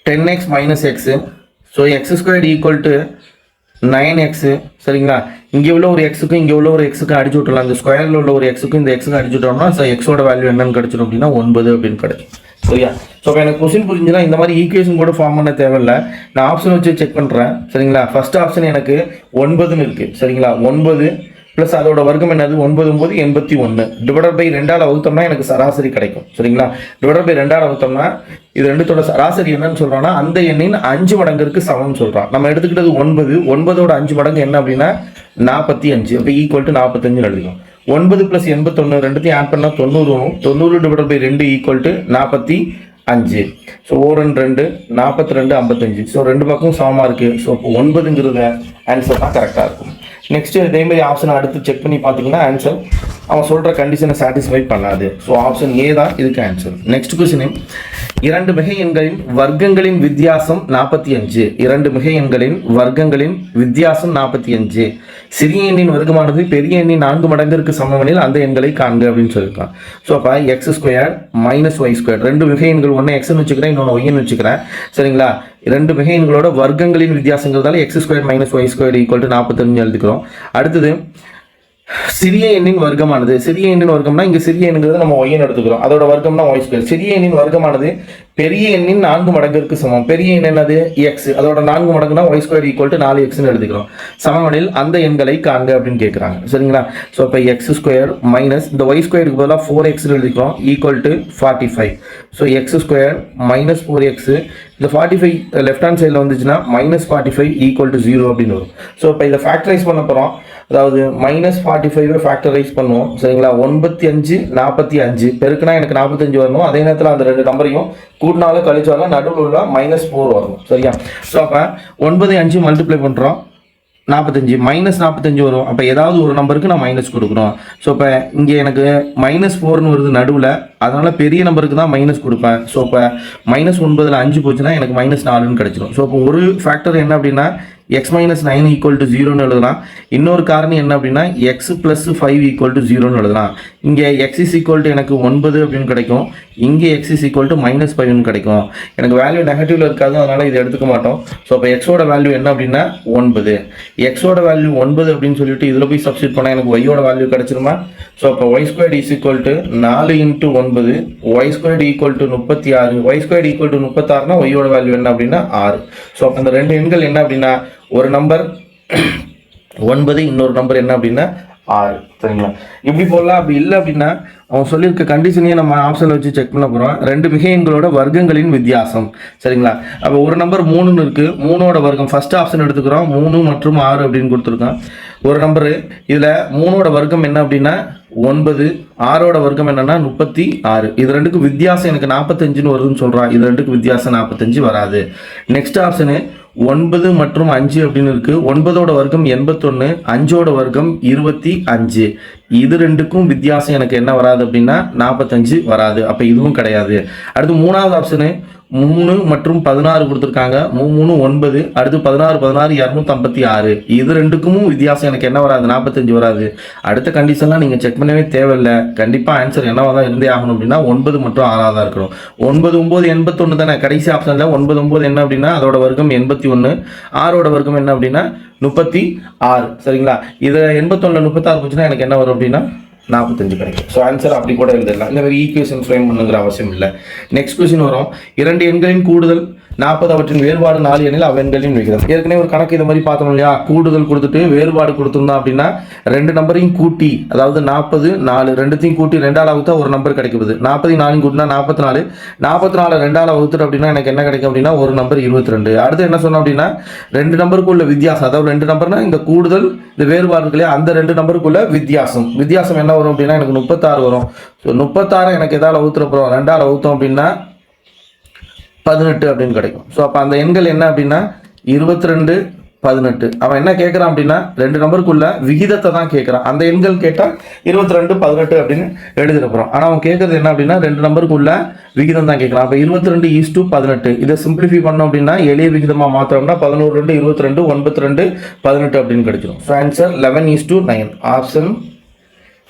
10x - x. So x² equal to 9x. சரிங்களா, இங்கே உள்ள ஒரு எக்ஸுக்கும் இங்கே உள்ள ஒரு எக்ஸுக்கும் அடிச்சு விட்டுலாம். இந்த ஸ்கொயரில் உள்ள ஒரு எக்ஸுக்கும் இந்த எக்ஸுக்கும் அடிச்சு விட்டோம்னா ஸோ எக்ஸோட வேல்யூ என்னன்னு கிடைச்சிடும் அப்படின்னா 9 அப்படின்னு கிடைக்கும். சரியா, ஸோ இப்போ எனக்கு கொஸ்டின் புரிஞ்சுன்னா இந்த மாதிரி ஈக்குவேஷன் கூட ஃபார்ம் பண்ண தேவையில்லை. நான் ஆப்ஷன் வச்சு செக் பண்ணுறேன். சரிங்களா, ஃபர்ஸ்ட் ஆப்ஷன் எனக்கு 9ன்னு இருக்குது. சரிங்களா, 9 ப்ளஸ் அதோட வர்க்கம் என்னது 9 9 81 /2ஆல் வகுத்தோம்னா எனக்கு சராசரி கிடைக்கும். சரிங்களா, /2ஆல் வகுத்தோம்னா இது ரெண்டுத்தோட சராசரி என்னன்னு சொல்கிறான்னா அந்த எண்ணின் 5 மடங்கிற்கு சமம்னு சொல்கிறான். நம்ம எடுத்துக்கிட்டது 9, 9ஓட 5 மடங்கு என்ன அப்படின்னா 45. அப்போ ஈக்குவல் டு 45 எழுதிக்கும். 9 + 81 ரெண்டுத்தையும் ஆட் பண்ணால் 90 வரும். 90 /2 ஈக்குவல் டு 45. ஸோ 1 2 42 55. ஸோ ரெண்டு பக்கம் சமமாக இருக்குது. ஸோ இப்போ 9ங்கிறத ஆன்சர் தான் கரெக்டாக இருக்கும். நெக்ஸ்ட்டு இதேமாதிரி ஆப்ஷனை அடுத்து செக் பண்ணி பார்த்தீங்கன்னா ஆன்சர் அவன் சொல்கிற கண்டிஷனை சாட்டிஸ்ஃபை பண்ணாது. ஸோ ஆப்ஷன் ஏ தான் இதுக்கு ஆன்சர். நெக்ஸ்ட் கொஸ்டின், 2 மிகை எண்களின் வர்க்கங்களின் வித்தியாசம் 45. 2 மிகை எண்களின் வர்க்கங்களின் வித்தியாசம் 45. சிறிய எண்ணின் வர்க்கமானது பெரிய எண்ணின் 4 மடங்கிற்கு சமமெனில் அந்த எண்களை காண்க அப்படின்னு சொல்லியிருக்கான். ஸோ அப்போ x² - y², 2 மிகை எண்கள், ஒன்று எக்ஸ்ன்னு வச்சுக்கிறேன், இன்னொன்று ஒய்ன்னு வச்சுக்கிறேன். சரிங்களா, 2 மிகை எண்களோட வர்க்கங்களின் வித்தியாசங்கிறதால x² - y² ஈக்குவல் டு 45 எழுதிக்கிறோம். அடுத்தது சிறிய எண்ணின் வர்க்கமானது, சிறிய எண்ணின் வர்க்கம்னா இங்கே சிறிய எண்ணுங்கிறது நம்ம ஒய்ன்னு எடுத்துக்கிறோம், அதோட வர்க்கம்னா y². சிறிய எண்ணின் வர்க்கமானது பெரிய எண்ணின் 4 மடங்கிற்கு சமம். பெரிய எண் என்னது? x. அதோட 4 மடங்குனா y square equal to 4x எழுதிக்கிறோம். சமன்பாட்டில் அந்த எண்களை காண்க அப்படின்னு கேட்குறாங்க. சரிங்களா? ஸோ இப்போ எக்ஸ் ஸ்கொயர் மைனஸ் இந்த y ஸ்கொயருக்கு பதிலாக 4x எழுதிக்கிறோம் equal to 45. So x square minus 4x, இந்த 45 லெஃப்ட் ஹேண்ட் சைடில் வந்துச்சுன்னா மைனஸ் 45 ஈக்குவல் டு 0 அப்படின்னு வரும். ஸோ இப்போ இதை ஃபேக்டரைஸ் பண்ண போகிறோம். அதாவது மைனஸ் 45 ஃபேக்டரைஸ் பண்ணுவோம். சரிங்களா? 95 45 பெருக்குனா எனக்கு 45 வரணும். அதே நேரத்தில் அந்த ரெண்டு நம்பரையும் கூட்டினாலும் கழிச்சாலும் நடுவில் உள்ள -4 வரணும். சரியா? ஸோ அப்போ 9 5 மல்டிப்ளை பண்ணுறோம், 45 -45 வரும். அப்போ ஏதாவது ஒரு நம்பருக்கு நான் மைனஸ் கொடுக்குறோம். ஸோ இப்போ இங்கே எனக்கு -4ன்னு வருது நடுவில், அதனால பெரிய நம்பருக்கு தான் மைனஸ் கொடுப்பேன். ஸோ இப்போ -9ல் 5 போச்சுன்னா எனக்கு -4ன்னு கிடைச்சிடும். ஸோ இப்போ ஒரு ஃபேக்டர் என்ன அப்படின்னா x - 9 ஈக்குவல் டு 0ன்னு எழுதலாம். இன்னொரு காரணம் என்ன அப்படின்னா x + 5 ஈக்குவல் டு 0ன்னு எழுதலாம். இங்கே x இஸ் ஈக்குவல் டு எனக்கு 9 அப்படின்னு கிடைக்கும், இங்கே x இஸ் ஈக்குவல் டு -5ன்னு கிடைக்கும். எனக்கு வேல்யூ நெகட்டிவ்ல இருக்காது, அதனால இதை எடுத்துக்க மாட்டோம். ஸோ இப்போ எக்ஸோட வேல்யூ என்ன அப்படின்னா 9. எக்ஸோட வேல்யூ 9 அப்படின்னு சொல்லிட்டு இதில் போய் சப்ஸ்டிட் பண்ணால் எனக்கு ஒய்யோட வேல்யூ கிடைச்சிருமா? ஸோ அப்போ y² is equal to 4 × 9, y² equal to 36, y² equal to 36னா ஒய்யோட வேல்யூ என்ன அப்படின்னா 6. ஸோ அப்போ அந்த ரெண்டு எண்கள் என்ன அப்படின்னா ஒரு நம்பர் 9, இன்னொரு நம்பர் என்ன அப்படின்னா 6. சரிங்களா? இப்படி போடலாம். அப்படி இல்லை அப்படின்னா அவன் சொல்லியிருக்க கண்டிஷனையே நம்ம ஆப்ஷனில் வச்சு செக் பண்ண போகிறோம். ரெண்டு மிகை எண்களோட வர்க்கங்களின் வித்தியாசம். சரிங்களா? அப்போ ஒரு நம்பர் 3ன்னு இருக்குது, 3ஓட வர்க்கம் ஃபர்ஸ்ட் ஆப்ஷன் எடுத்துக்கிறோம். 3 மற்றும் 6 அப்படின்னு கொடுத்துருக்கோம். ஒரு நம்பரு இதில் 3ஓட வர்க்கம் என்ன அப்படின்னா 9, 6ஓட வர்க்கம் என்னன்னா 36. இது ரெண்டுக்கும் வித்தியாசம் எனக்கு 45ன்னு வருதுன்னு சொல்கிறான். இது ரெண்டுக்கு வித்தியாசம் 45 வராது. நெக்ஸ்ட் ஆப்ஷனு 9 மற்றும் 5 அப்படின்னு இருக்கு. 9ஓட வர்க்கம் 81, 5ஓட வர்க்கம் 25. இது ரெண்டுக்கும் வித்தியாசம் எனக்கு என்ன வராது அப்படின்னா 45 வராது. அப்போ இதுவும் கிடையாது. அடுத்து மூணாவது ஆப்ஷனு 3 மற்றும் 16 கொடுத்துருக்காங்க. 3 9, அடுத்து 16 256. இது ரெண்டுக்கும் வித்தியாசம் எனக்கு என்ன வராது? 45 வராது. அடுத்த கண்டிஷன்லாம் நீங்கள் செக் பண்ணவே தேவையில்லை. கண்டிப்பாக ஆன்சர் என்னவா தான் இருந்தே ஆகணும் அப்படின்னா 9 மற்றும் 6 தான் இருக்கணும். 9 9 81 தானே கடைசி ஆப்ஷனில். 9 9 என்ன அப்படின்னா அதோட வர்க்கம் 81, 6ஓட வர்க்கம் என்ன அப்படின்னா 36. சரிங்களா? இதில் 81 36 போச்சுன்னா எனக்கு என்ன வரும் அப்படின்னா 45 கிடைக்கும். ஸோ ஆன்சர் அப்படி கூட எழுதலாம். இந்த மாதிரி ஈக்குவேஷன் ஃப்ரேம் பண்ணுங்கிற அவசியம் இல்லை. நெக்ஸ்ட் கொஸ்டின் வரும். 2 எண்களின் கூடுதல் 40, அவற்றின் வேறுபாடு 4 எண்ணில் அவ்வெண்களின் விகிதம். ஏற்கனவே ஒரு கணக்கு இது மாதிரி பார்த்தோம் இல்லையா? கூடுதல் கொடுத்துட்டு வேறுபாடு கொடுத்துருந்தோம் அப்படின்னா ரெண்டு நம்பரையும் கூட்டி, அதாவது 40 4 ரெண்டுத்தையும் கூட்டி 2ஆல் வகுத்தா ஒரு நம்பர் கிடைக்குது. 40 4 கூட்டினா 44, 44 2ஆல் வகுத்துட்டு அப்படின்னா எனக்கு என்ன கிடைக்கும் அப்படின்னா ஒரு நம்பர் 22. அடுத்து என்ன சொன்னோம் அப்படின்னா ரெண்டு நம்பருக்குள்ள வித்தியாசம், அதாவது ரெண்டு நம்பர்னா இந்த கூடுதல் இந்த வேறுபாடு இருக்கு இல்லையா, அந்த ரெண்டு நம்பருக்குள்ள வித்தியாசம் என்ன வரும் அப்படின்னா எனக்கு 36 வரும். ஸோ 36 எனக்கு எதால் வகுத்துற போகிறோம் 2ஆல் வகுத்தோம் அப்படின்னா 18 அப்படின்னு கிடைக்கும். ஸோ அப்போ அந்த எண்கள் என்ன அப்படின்னா 22 18. அவன் என்ன கேட்குறான் அப்படின்னா ரெண்டு நம்பருக்குள்ள விகிதத்தை தான் கேட்குறான். அந்த எண்கள் கேட்டால் 22 18 அப்படின்னு எழுதிட போகிறோம். ஆனால் அவன் கேட்குறது என்ன அப்படின்னா ரெண்டு நம்பருக்குள்ள விகிதம் தான் கேட்குறான். அப்போ 22:18. இதை சிம்பிளிஃபை பண்ணோம் அப்படின்னா எளிய விகிதமாக மாற்றோம்னா 11 2 22 92 18 அப்படின்னு கிடைச்சிடும். So answer 11:9, option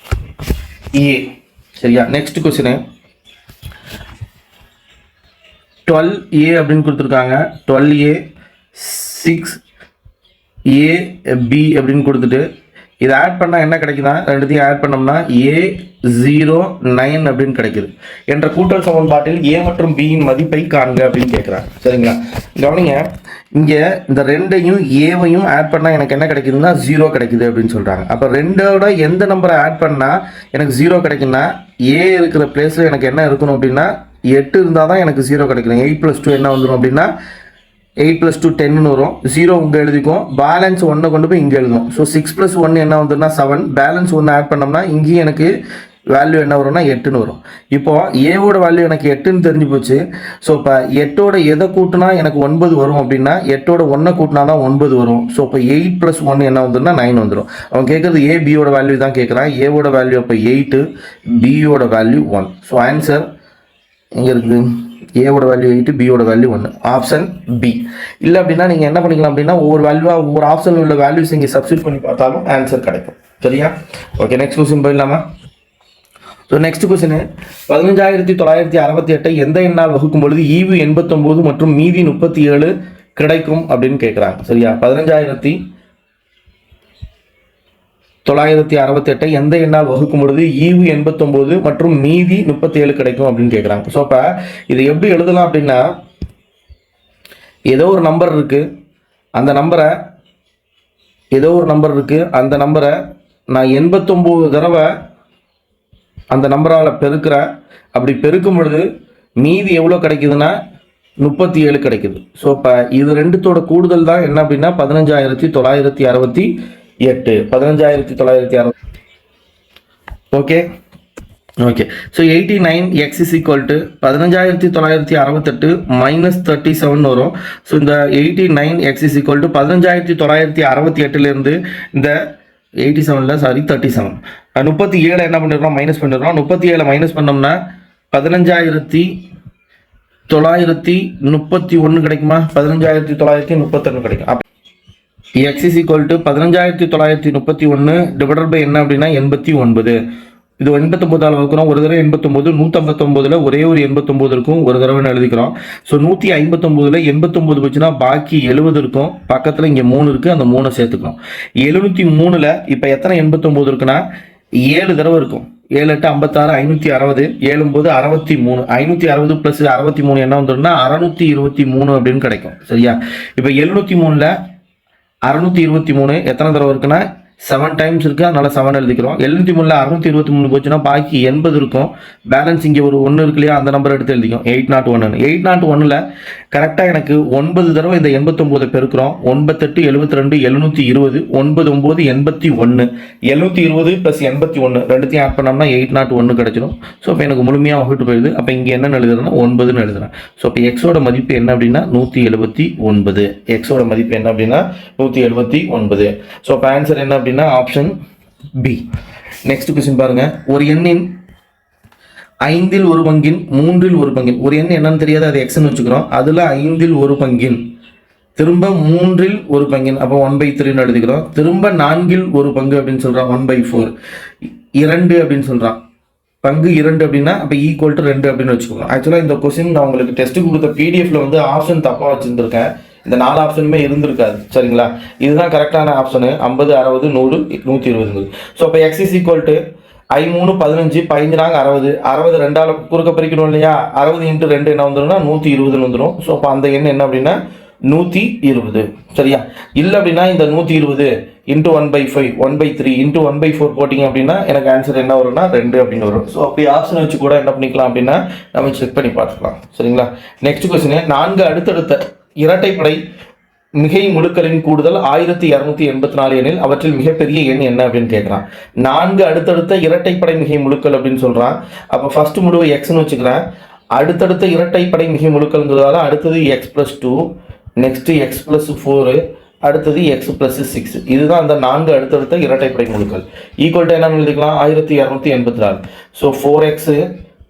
A. சரியா? நெக்ஸ்ட் கொஸ்டின் 12A அப்படின்னு கொடுத்துருக்காங்க. 12A 6AB அப்படின்னு கொடுத்துட்டு இதை ஆட் பண்ணால் என்ன கிடைக்குதா? ரெண்டுத்தையும் ஆட் பண்ணோம்னா A09 அப்படின்னு கிடைக்குது. என்ற கூட்டல் சமன்பாட்டில் A மற்றும் Bயின் மதிப்பை காண்க அப்படின்னு கேட்குறாங்க. சரிங்களா? கவனிங்க, இங்கே இந்த ரெண்டையும் ஏவையும் ஆட் பண்ணால் எனக்கு என்ன கிடைக்குதுன்னா 0 கிடைக்குது அப்படின்னு சொல்கிறாங்க. அப்போ ரெண்டோட எந்த நம்பரை ஆட் பண்ணால் எனக்கு 0 கிடைக்குன்னா A இருக்கிற பிளேஸில் எனக்கு என்ன இருக்கணும் அப்படின்னா 8 இருந்தால் தான் எனக்கு 0 கிடைக்கணும். 8 + 2 என்ன வந்துடும் அப்படின்னா 8 + 2 10ன்னு வரும். 0 இங்கே எழுதிக்கும், பேலன்ஸ் 1 கொண்டு போய் இங்கே எழுதும். ஸோ 6 + 1 என்ன வந்துன்னா 7, பேலன்ஸ் 1 ஆட் பண்ணோம்னா இங்கேயும் எனக்கு வேல்யூ என்ன வரும்னா 8ன்னு வரும். இப்போ ஏவோட வேல்யூ எனக்கு 8ன்னு தெரிஞ்சு போச்சு. ஸோ இப்போ 8ஓட எதை கூட்டினா எனக்கு 9 வரும் அப்படின்னா 8ஓட 1 கூட்டினா தான் 9 வரும். ஸோ இப்போ 8 + 1 என்ன வந்துன்னா 9 வந்துடும். அவன் கேட்குறது ஏ பியோட வேல்யூ தான் கேட்குறான். ஏவோட வேல்யூ அப்போ 8, பியோட வேல்யூ 1. ஸோ ஆன்சர் எங்கே இருக்குது? ஏவோட வேல்யூ 8, பியோட வேல்யூ 1, ஆப்ஷன் பி. இல்லை அப்படின்னா நீங்கள் என்ன பண்ணிக்கலாம் அப்படின்னா ஒவ்வொரு வேல்யூவாக ஒவ்வொரு ஆப்ஷனில் உள்ள வேல்யூஸ் இங்கே சப்ஸ்டிட் பண்ணி பார்த்தாலும் ஆன்சர் கிடைக்கும். சரியா? ஓகே, நெக்ஸ்ட் கொஸ்டின் போயிடலாமா? ஸோ நெக்ஸ்ட் கொஸ்டின் 15968 எந்த எண்ணால் வகுக்கும் பொழுது ஈவு 89 மற்றும் மீதி 37 கிடைக்கும் அப்படின்னு கேட்குறாங்க. சரியா? 15968 968 எந்த எண்ணால் வகுக்கும் பொழுது ஈவு 89 மற்றும் மீதி 37 கிடைக்கும் அப்படின்னு கேட்குறாங்க. ஸோ இப்போ இதை எப்படி எழுதலாம் அப்படின்னா, ஏதோ ஒரு நம்பர் இருக்கு, அந்த நம்பரை நான் 89 தடவை அந்த நம்பரால் பெருக்கிறேன். அப்படி பெருக்கும் பொழுது மீதி எவ்வளோ கிடைக்குதுன்னா 37 கிடைக்குது. ஸோ இப்போ இது ரெண்டுத்தோட கூடுதல் தான் என்ன அப்படின்னா 15,968. 15,960. Okay. So 89x is equal to 15,968 minus 37 வரும். ஸோ இந்த 89x is equal to 15,968 இந்த 37 என்ன பண்ணிடுறோம், மைனஸ் பண்ணிடுறோம். 37 மைனஸ் பண்ணோம்னா 15,931 கிடைக்குமா, 15,931 கிடைக்கும். x is equal to 15,931 divided by என்ன அப்படின்னா 89. இது 89 வகுக்கிறோம். ஒரு தடவை 89, 159 ஒரே ஒரு 89 இருக்கும், ஒரு தடவை எழுதிக்கிறோம். ஸோ 159 89 போச்சுன்னா பாக்கி 70 இருக்கும். பக்கத்தில் இங்கே 3 இருக்குது, அந்த 3 சேர்த்துக்கிறோம். 703 இப்போ எத்தனை 89 இருக்குன்னா 7 தடவை இருக்கும். 7 8 56, 560, 7 63. 560 + 63 என்ன வந்துடும்னா 623 அப்படின்னு கிடைக்கும். சரியா? இப்போ 703 623 எத்தனை தடவை இருக்குன்னா 7 டைம்ஸ் இருக்குது, அதனால 7 எழுதிக்கிறோம். 703 623 போச்சுன்னா பாக்கி 80 இருக்கும். பேலன்ஸ் இங்கே ஒரு 1 இருக்கு இல்லையா, அந்த நம்பர் எடுத்து எழுதிக்கும் 801. 801 கரெக்டாக எனக்கு 9 தடவை இந்த 89 பெருக்கிறோம். 98 72 720 99 81. 720 + 81 ரெண்டுத்தையும் ஆட் பண்ணோம்னா 801 கிடைச்சிடும். ஸோ இப்போ எனக்கு முழுமையாக வகுட்டு போயிடுது. அப்போ இங்கே என்ன எழுதுறேன்னா 9ன்னு எழுதுறேன். ஸோ இப்போ எக்ஸோட மதிப்பு என்ன அப்படின்னா 179. எக்ஸோட மதிப்பு என்ன அப்படின்னா 179. ஸோ இப்போ ஆன்சர் என்ன அப்படின்னா ஆப்ஷன் பி. நெக்ஸ்ட் क्वेश्चन பாருங்க. ஒரு எண்ணின் 5 1 பங்கின் 3 1 பங்கின், ஒரு எண் என்னன்னு தெரியாது, அது எக்ஸ்ன்னு வச்சுக்கிறோம். அதுல 5 1 பங்கின் திரும்ப 3 1 பங்கின், அப்போ 1/3 எழுதிக்கிறோம். திரும்ப 4 1 பங்கு அப்படின்னு சொல்றான், 1/4. 2 அப்படின்னு சொல்றான், பங்கு 2 அப்படின்னா அப்போ ஈக்குவல் டு 2 அப்படின்னு வச்சுக்கோங்க. ஆக்சுவலாக இந்த கொஸ்டின் நான் உங்களுக்கு டெஸ்ட் கொடுத்த பிடிஎஃப்ல வந்து ஆப்ஷன் தப்பாக வச்சுருந்துருக்கேன். இந்த 4 ஆப்ஷனுமே இருந்திருக்காது. சரிங்களா? இதுதான் கரெக்டான ஆப்ஷனு. 50 60 100 120. ஸோ இப்போ x is equal to I3 15 15 60 60 2ஆல் குறுக்க பிரிக்கணும் இல்லையா, 60 × 2 என்ன வந்துடும்னா 120 வந்துடும். ஸோ அப்போ அந்த எண் என்ன அப்படின்னா 120. சரியா? இல்லை அப்படின்னா இந்த 120 × 1/5 1/3 × 1/4 போட்டிங்க அப்படின்னா எனக்கு ஆன்சர் என்ன வரும்னா 2 அப்படின்னு வரும். ஸோ அப்படி ஆப்ஷன் வச்சு கூட என்ன பண்ணிக்கலாம் அப்படின்னா நம்ம செக் பண்ணி பார்த்துக்கலாம். சரிங்களா? நெக்ஸ்ட் கொஸ்டின், 4 அடுத்தடுத்த இரட்டைப்படை மிகை முழுக்களின் கூடுதல் 1284 எனில் அவற்றில் மிகப்பெரிய எண் என்ன அப்படின்னு கேட்குறான். 4 அடுத்தடுத்த இரட்டைப்படை மிகை முழுக்கள் அப்படின்னு சொல்றான். அப்போ ஃபர்ஸ்ட் முழுவை எக்ஸ்ன்னு வச்சுக்கிறேன். அடுத்தடுத்த இரட்டைப்படை மிகை முழுக்கள்ங்கிறதால அடுத்தது x+2, நெக்ஸ்ட் x+4, அடுத்தது x+6. இதுதான் அந்த 4 அடுத்தடுத்த இரட்டைப்படை முழுக்கள். ஈக்குவல் டு என்னன்னு எழுதிக்கலாம் 1284. ஸோ 4x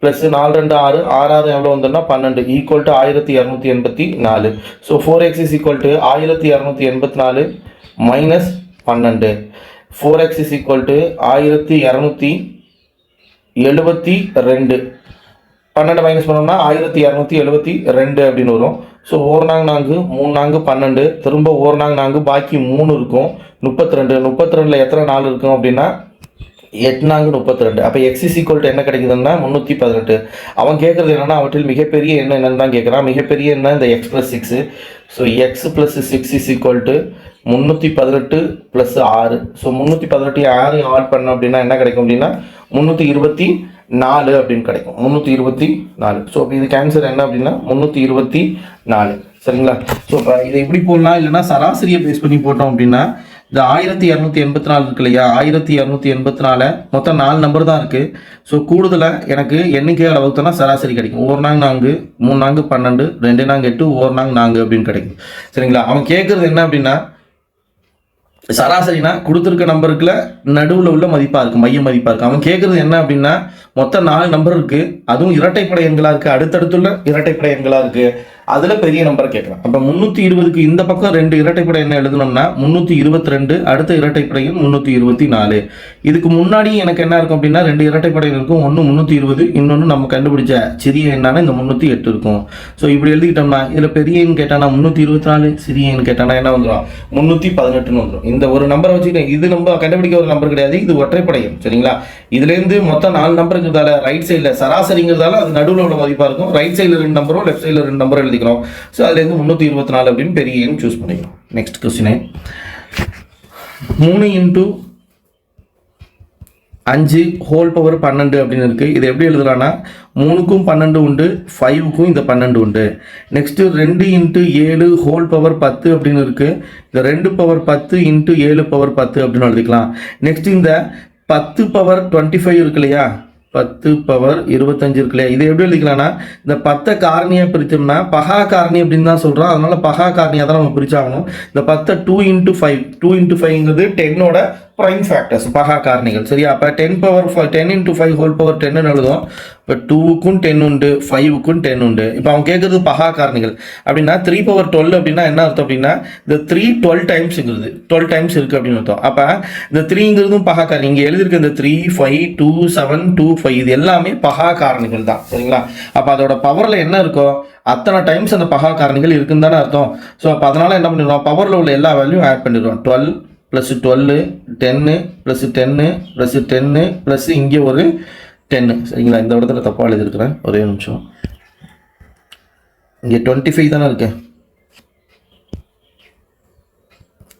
+ 4 2 6 6 6 எவ்வளோ வந்துன்னா 12 equal to 1284. So 4x is equal to 1284 minus 12. 4x is equal to 1272. 12 minus பண்ணோம்னா 1272 அப்படின்னு வரும். ஸோ 1 4 3 4 12, திரும்ப 1 4 பாக்கி 3 இருக்கும் 32. 32ல் எத்தனை 4 இருக்கும் அப்படின்னா 8 4 32. அப்போ x is equal to என்ன கிடைக்குதுன்னா 318. அவன் கேட்குறது என்னன்னா அவற்றில் மிகப்பெரிய எண் என்னன்னு தான் கேட்குறான். மிகப்பெரிய எண்ணா இந்த x+6. So x+6 is equal to 318 + 6. So 318 6 add பண்ணோம் அப்படின்னா என்ன கிடைக்கும் அப்படின்னா 324 அப்படின்னு கிடைக்கும். 324. ஸோ இப்போ இதுக்கு ஆன்சர் என்ன அப்படின்னா 324. சரிங்களா? ஸோ இப்போ இதை எப்படி போடலாம், இல்லைன்னா சராசரியை பேஸ் பண்ணி போட்டோம் அப்படின்னா இந்த 1284 இருக்கு இல்லையா, 1284 மொத்தம் 4 நம்பர் தான் இருக்குது. ஸோ கூடுதலாக எனக்கு எண்ணிக்கையால் வகுத்தோன்னா சராசரி கிடைக்கும். 1 4 3 4 12 2 4 8 1 4 அப்படின்னு கிடைக்கும். சரிங்களா? அவன் கேட்குறது என்ன அப்படின்னா சராசரினா கொடுத்துருக்க நம்பருக்குள்ள நடுவில் உள்ள மதிப்பாக இருக்குது, மைய மதிப்பாக இருக்குது. அவன் கேட்குறது என்ன அப்படின்னா மொத்தம் 4 நம்பர் இருக்குது, அதுவும் இரட்டைப்படை எண்களாக இருக்குது, அடுத்தடுத்துள்ள இரட்டைப்படை எண்களாக இருக்குது. அதில் பெரிய நம்பரை கேட்குறான். அப்போ 320க்கு இந்த பக்கம் 2 இரட்டைப்படை என்ன எழுதணும்னா 322, அடுத்த இரட்டைப்படையும் 324. இதுக்கு முன்னாடி எனக்கு என்ன இருக்கும் அப்படின்னா 2 இரட்டைப்படை இருக்கும், ஒன்று 320, இன்னொன்று நம்ம கண்டுபிடிச்ச சிறிய எண்ணான இந்த 308 இருக்கும். ஸோ இப்படி எழுதிக்கிட்டோம்னா இதில் பெரிய எண் கேட்டானா 324, சிறிய எண் கேட்டானா என்ன வந்துடும் 318ன்னு வந்துடும். இந்த ஒரு நம்பரை வச்சுக்கிட்டேன், இது நம்ம கண்டுபிடிக்க ஒரு நம்பர் கிடையாது, இது ஒற்றைப்படை எண். சரிங்களா? இதுலேருந்து மொத்தம் 4 நம்பர் இருக்கிறதால ரைட் சைடில் சராசரிங்கிறதால அது நடுவில் உள்ள மதிப்பாக இருக்கும். ரைட் சைடில் 2 நம்பரும் லெஃப்ட் சைடில் 2 நம்பரும் எழுதிக்கிறோம். ஸோ அதுலேருந்து 324 அப்படின்னு பெரிய எண் சூஸ் பண்ணிக்கிறோம். நெக்ஸ்ட் கொஸ்டின் 3 × 5 ஹோல் பவர் 12 அப்படின்னு இருக்குது. இது எப்படி எழுதுறான்னா 3க்கும் 12 உண்டு, 5க்கும் இந்த 12 உண்டு. நெக்ஸ்ட்டு 2 × 7 ஹோல் பவர் 10 அப்படின்னு இருக்குது. இந்த 2 பவர் 10 × 7 பவர் 10 அப்படின்னு எழுதிக்கலாம். நெக்ஸ்ட் இந்த 10 பவர் 25 இருக்கு இல்லையா, 10 பவர் 25 இருக்கு இல்லையா, இது எப்படி எழுதிக்கலாம்னா இந்த 10 காரணியாக பிரித்தோம்னா பகா காரணி அப்படின்னு தான் சொல்கிறோம். அதனால பகா காரணியாக தான் நம்ம பிரிச்சாகணும். இந்த 10 2 × 5, 2 × 5ங்கிறது 10ஓட ப்ரைம் ஃபேக்டர்ஸ், பகா காரணிகள். சரியா? அப்போ 10 × 5 ஹோல் பவர் 10ன்னு எழுதும். இப்போ 2க்கும் 10 உண்டு, 5க்கும் 10 உண்டு. இப்போ அவன் கேட்குறது பகா காரணிகள் அப்படின்னா 3 பவர் 12 அப்படின்னா என்ன அர்த்தம் அப்படின்னா இந்த 3 12 டைம்ஸுங்கிறது 12 டைம்ஸ் இருக்குது அப்படின்னு அர்த்தம். அப்போ இந்த 3ங்கிறதும் பகா காரணி. இங்கே எழுதியிருக்க இந்த 3, 5, 2, 7, 2, 5 இது எல்லாமே பகா காரணிகள் தான். சரிங்களா? அப்போ அதோட பவரில் என்ன இருக்கோ அத்தனை டைம்ஸ் அந்த பகா காரணிகள் இருக்குன்னு தானே அர்த்தம். ஸோ அப்போ அதனால் என்ன பண்ணிடுவோம், பவரில் உள்ள எல்லா வேல்யூம் ஆட் பண்ணிடுவோம். 12 + 12, 10 + 10 + 10 ப்ளஸ் இங்கே ஒரு 10. சரிங்களா? இந்த இடத்துல தப்பாக எழுதியிருக்கிறேன், ஒரே நிமிஷம். இங்கே 25 தானே இருக்கு.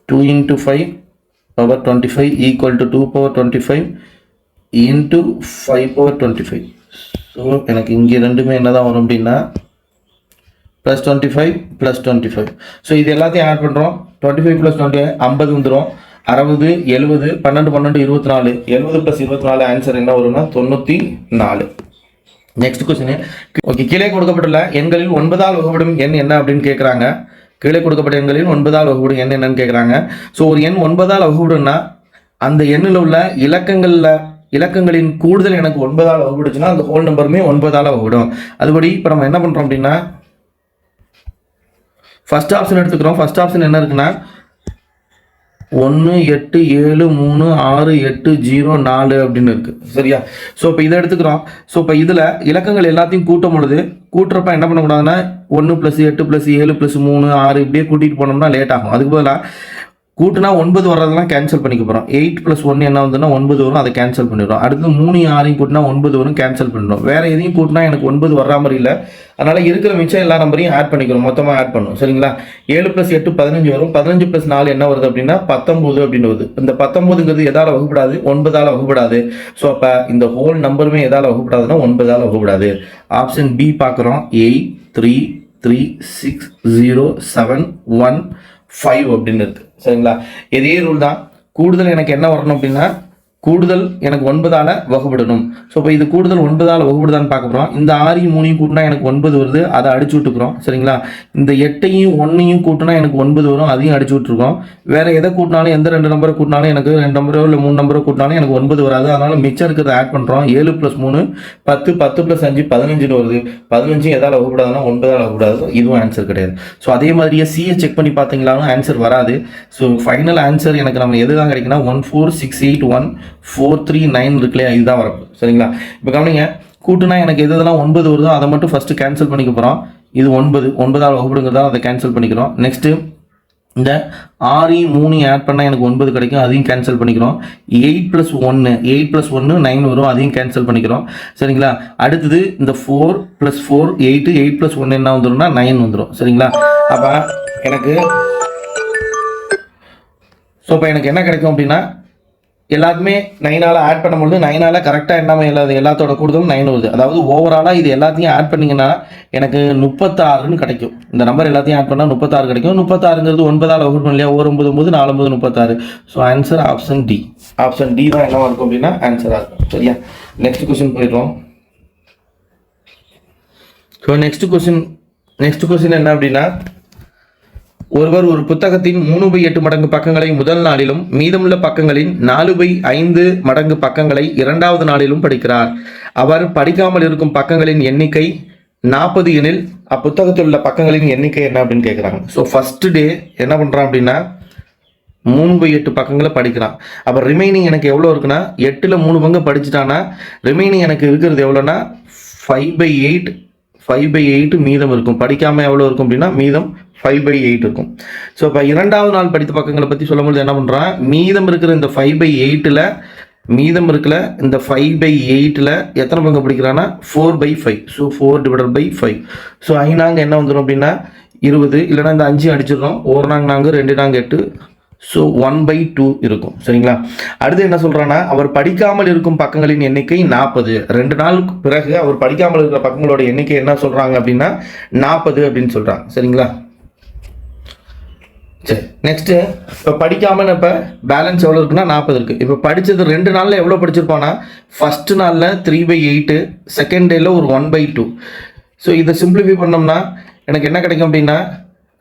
2 × 5 பவர் 25 = 2 பவர் 25 × 5 பவர் 25. ஸோ எனக்கு இங்கே ரெண்டுமே என்ன தான் வரும் அப்படின்னா +25 +25. ஸோ இது எல்லாத்தையும் ஆட் பண்ணுறோம். 25 + 20 50 வந்துடும். 60, 70, 12 12 24, 70 + 24 ஆன்சர் என்ன வரும்னா 94. Next question. ஓகே, கீழே கொடுக்கப்பட்டுள்ள எண்களில் 9ஆல் வகுப்படும் எண் என்ன அப்படின்னு கேட்குறாங்க. கீழே கொடுக்கப்பட்ட எண்களில் 9ஆல் வகுப்படும் எண் என்னன்னு கேட்குறாங்க. ஸோ ஒரு எண் 9ஆல் வகுப்படும்னா அந்த எண்ணில் உள்ள இலக்கங்களின் கூடுதல் எனக்கு 9ஆல் வகுப்படுச்சுன்னா அந்த ஹோல் நம்பருமே 9ஆல் வகுப்படும். அதுபடி இப்போ நம்ம என்ன பண்ணுறோம் அப்படின்னா ஃபர்ஸ்ட் ஆப்ஷன் எடுத்துக்கிறோம். ஃபர்ஸ்ட் ஆப்ஷன் என்ன இருக்குன்னா 1 8 7 3 6 8 0 4 அப்படின்னு இருக்கு. சரியா? ஸோ இப்போ இதை எடுத்துக்கிறோம். ஸோ இப்போ இதில் இலக்கங்கள் எல்லாத்தையும் கூட்டும் பொழுது கூட்டுறப்ப என்ன பண்ணக்கூடாதுன்னா 1 + 8 + 7 + 3 6 இப்படியே கூட்டிகிட்டு போனோம்னா லேட் ஆகும். அதுக்கு பதிலாக கூட்டினா 9 வர்றதெல்லாம் கேன்சல் பண்ணிக்க போகிறோம். 8 + 1 என்ன வந்துன்னா 9 வரும், அதை கேன்சல் பண்ணிடுறோம். அடுத்து 3 6 கூட்டினா 9 வரும், கேன்சல் பண்ணிடுறோம். வேறு எதையும் கூட்டினா எனக்கு 9 வர்ற மாதிரி இல்லை. அதனால் இருக்கிற மிச்சம் எல்லா நம்பரையும் ஆட் பண்ணிக்கிறோம், மொத்தமாக ஆட் பண்ணும். சரிங்களா? 7 + 8 15 வரும். 15 + 4 என்ன வருது அப்படின்னா 19 அப்படின்னு வருது. இந்த 19ங்கிறது எதால் வகுப்படாது, 9ஆல் வகுப்படாது. ஸோ அப்போ இந்த ஹோல் நம்பருமே எதால் வகுப்படாதுன்னா 9ஆல் வகுப்படாது. ஆப்ஷன் பி பார்க்குறோம். 8 3 3 6 0 7 1 5 அப்படின்னு இருக்கு. சரிங்களா? இதே ரூல் தான். கூடுதல் எனக்கு என்ன வரணும் அப்படின்னா கூடுதல் எனக்கு 9ஆல் வகுப்படணும். ஸோ இப்போ இது கூடுதல் 9ஆல் வகுப்படுதான்னு பார்க்க போகிறோம். இந்த 6யும் 3யும் கூட்டினா எனக்கு 9 வருது, அதை அடிச்சு விட்டுக்கிறோம். சரிங்களா? இந்த 8யும் 1யும் கூட்டினா எனக்கு 9 வரும், அதையும் அடிச்சு விட்டுருக்கோம். வேறு எதை கூட்டினாலும் எந்த 2 நம்பரை கூட்டினாலும் எனக்கு 2 நம்பரோ இல்லை 3 நம்பரோ கூட்டினாலும் எனக்கு 9 வராது. அதனால் மிச்சம் இருக்கிறத ஆட் பண்ணுறோம். 7 + 3 10, 10 + 5 15 வருது. 15 எதால் வகுப்படாதுன்னா 9ஆல் வகுப்படாது. இதுவும் ஆன்சர் கிடையாது. ஸோ அதே மாதிரியே சிஏ செக் பண்ணி பார்த்தீங்களாலும் ஆன்சர் வராது. ஸோ ஃபைனல் ஆன்சர் எனக்கு நம்ம எது தான் கிடைக்குன்னா 14681 439 இருக்கு இல்லையா, இதுதான் வரப்பு. சரிங்களா? இப்போ கவனிங்க, கூட்டுனா எனக்கு எது இதெல்லாம் 9 வருதோ அதை மட்டும் ஃபஸ்ட்டு கேன்சல் பண்ணிக்க போகிறோம். இது 9ஆல் வகுப்படுங்கிறதால அதை கேன்சல் பண்ணிக்கிறோம். நெக்ஸ்ட்டு இந்த 6யும் 3யும் ஆட் பண்ணால் எனக்கு 9 கிடைக்கும், அதையும் கேன்சல் பண்ணிக்கிறோம். 8 + 1 9 வரும், அதையும் கேன்சல் பண்ணிக்கிறோம். சரிங்களா? அடுத்தது இந்த 4 + 4 8 8 + 1 என்ன வந்துடும்னா 9 வந்துடும். சரிங்களா? அப்போ எனக்கு என்ன கிடைக்கும் அப்படின்னா எல்லாத்துமே 9ஆல் ஆட் பண்ணும்போது 9ஆல் கரெக்டாக என்ன எல்லாத்தோட கூடுதலும் 9 வருது. அதாவது ஓவராலாக இது எல்லாத்தையும் ஆட் பண்ணிங்கன்னா எனக்கு 36ன்னு கிடைக்கும். இந்த நம்பர் எல்லாத்தையும் ஆட் பண்ணால் 36 கிடைக்கும். 36ங்கிறது 9ஆல் வகுப்பு இல்லையா, 1 9 9 4 9 36. So answer option D. Option D தான் என்னவா இருக்கும் அப்படின்னா ஆன்சராக இருக்கும். சரியா? நெக்ஸ்ட் கொஸ்டின் போயிடுறோம். ஸோ நெக்ஸ்ட் கொஸ்டின் என்ன அப்படின்னா ஒருவர் ஒரு புத்தகத்தின் 3/8 மடங்கு பக்கங்களை முதல் நாளிலும் மீதமுள்ள பக்கங்களின் 4/5 மடங்கு பக்கங்களை 2வது நாளிலும் படிக்கிறார். அவர் படிக்காமல் இருக்கும் பக்கங்களின் எண்ணிக்கை 40 எனில் அப்புத்தகத்தில் உள்ள பக்கங்களின் எண்ணிக்கை என்ன அப்படின்னு கேட்குறாங்க. ஸோ ஃபர்ஸ்ட் டே என்ன பண்ணுறான் அப்படின்னா 3/8 பக்கங்களை படிக்கிறான். அப்போ ரிமைனிங் எனக்கு எவ்வளோ இருக்குன்னா 8ல் 3 பங்கு படிச்சுட்டானா ரிமைனிங் எனக்கு இருக்கிறது எவ்வளோன்னா 5/8 மீதம் இருக்கும். படிக்காமல் எவ்வளோ இருக்கும் அப்படின்னா மீதம் 5/8 இருக்கும். ஸோ இப்போ 2வது நாள் படித்த பக்கங்களை பற்றி சொல்லும்போது என்ன பண்ணுறான், மீதம் இருக்கிற இந்த 5/8ல் மீதம் இருக்கல இந்த 5/8ல் எத்தனை பங்கு படிக்கிறான்னா 4/5. ஸோ 4/5. ஸோ ஐநாங்க என்ன வந்துடும் அப்படின்னா 20, இல்லைனா இந்த 5 அடிச்சிடறோம். 1 நாங்க 2 நாங்க 8. ஸோ 1/2 இருக்கும். சரிங்களா. அடுத்து என்ன சொல்றான்னா, அவர் படிக்காமல் இருக்கும் பக்கங்களின் எண்ணிக்கை 40. 2 நாளுக்கு பிறகு அவர் படிக்காமல் இருக்கிற பக்கங்களோட எண்ணிக்கை என்ன சொல்றாங்க அப்படின்னா 40 அப்படின்னு சொல்றாங்க. சரிங்களா. சரி, நெக்ஸ்ட் இப்போ படிக்காமல் இப்போ பேலன்ஸ் எவ்வளோ இருக்குன்னா 40 இருக்கு. இப்போ படித்தது 2 நாளில் எவ்வளோ படிச்சிருப்பானா, ஃபர்ஸ்ட் நாளில் 3/8, செகண்ட் டேல ஒரு 1/2. ஸோ இதை சிம்பிளிஃபை பண்ணோம்னா எனக்கு என்ன கிடைக்கும் அப்படின்னா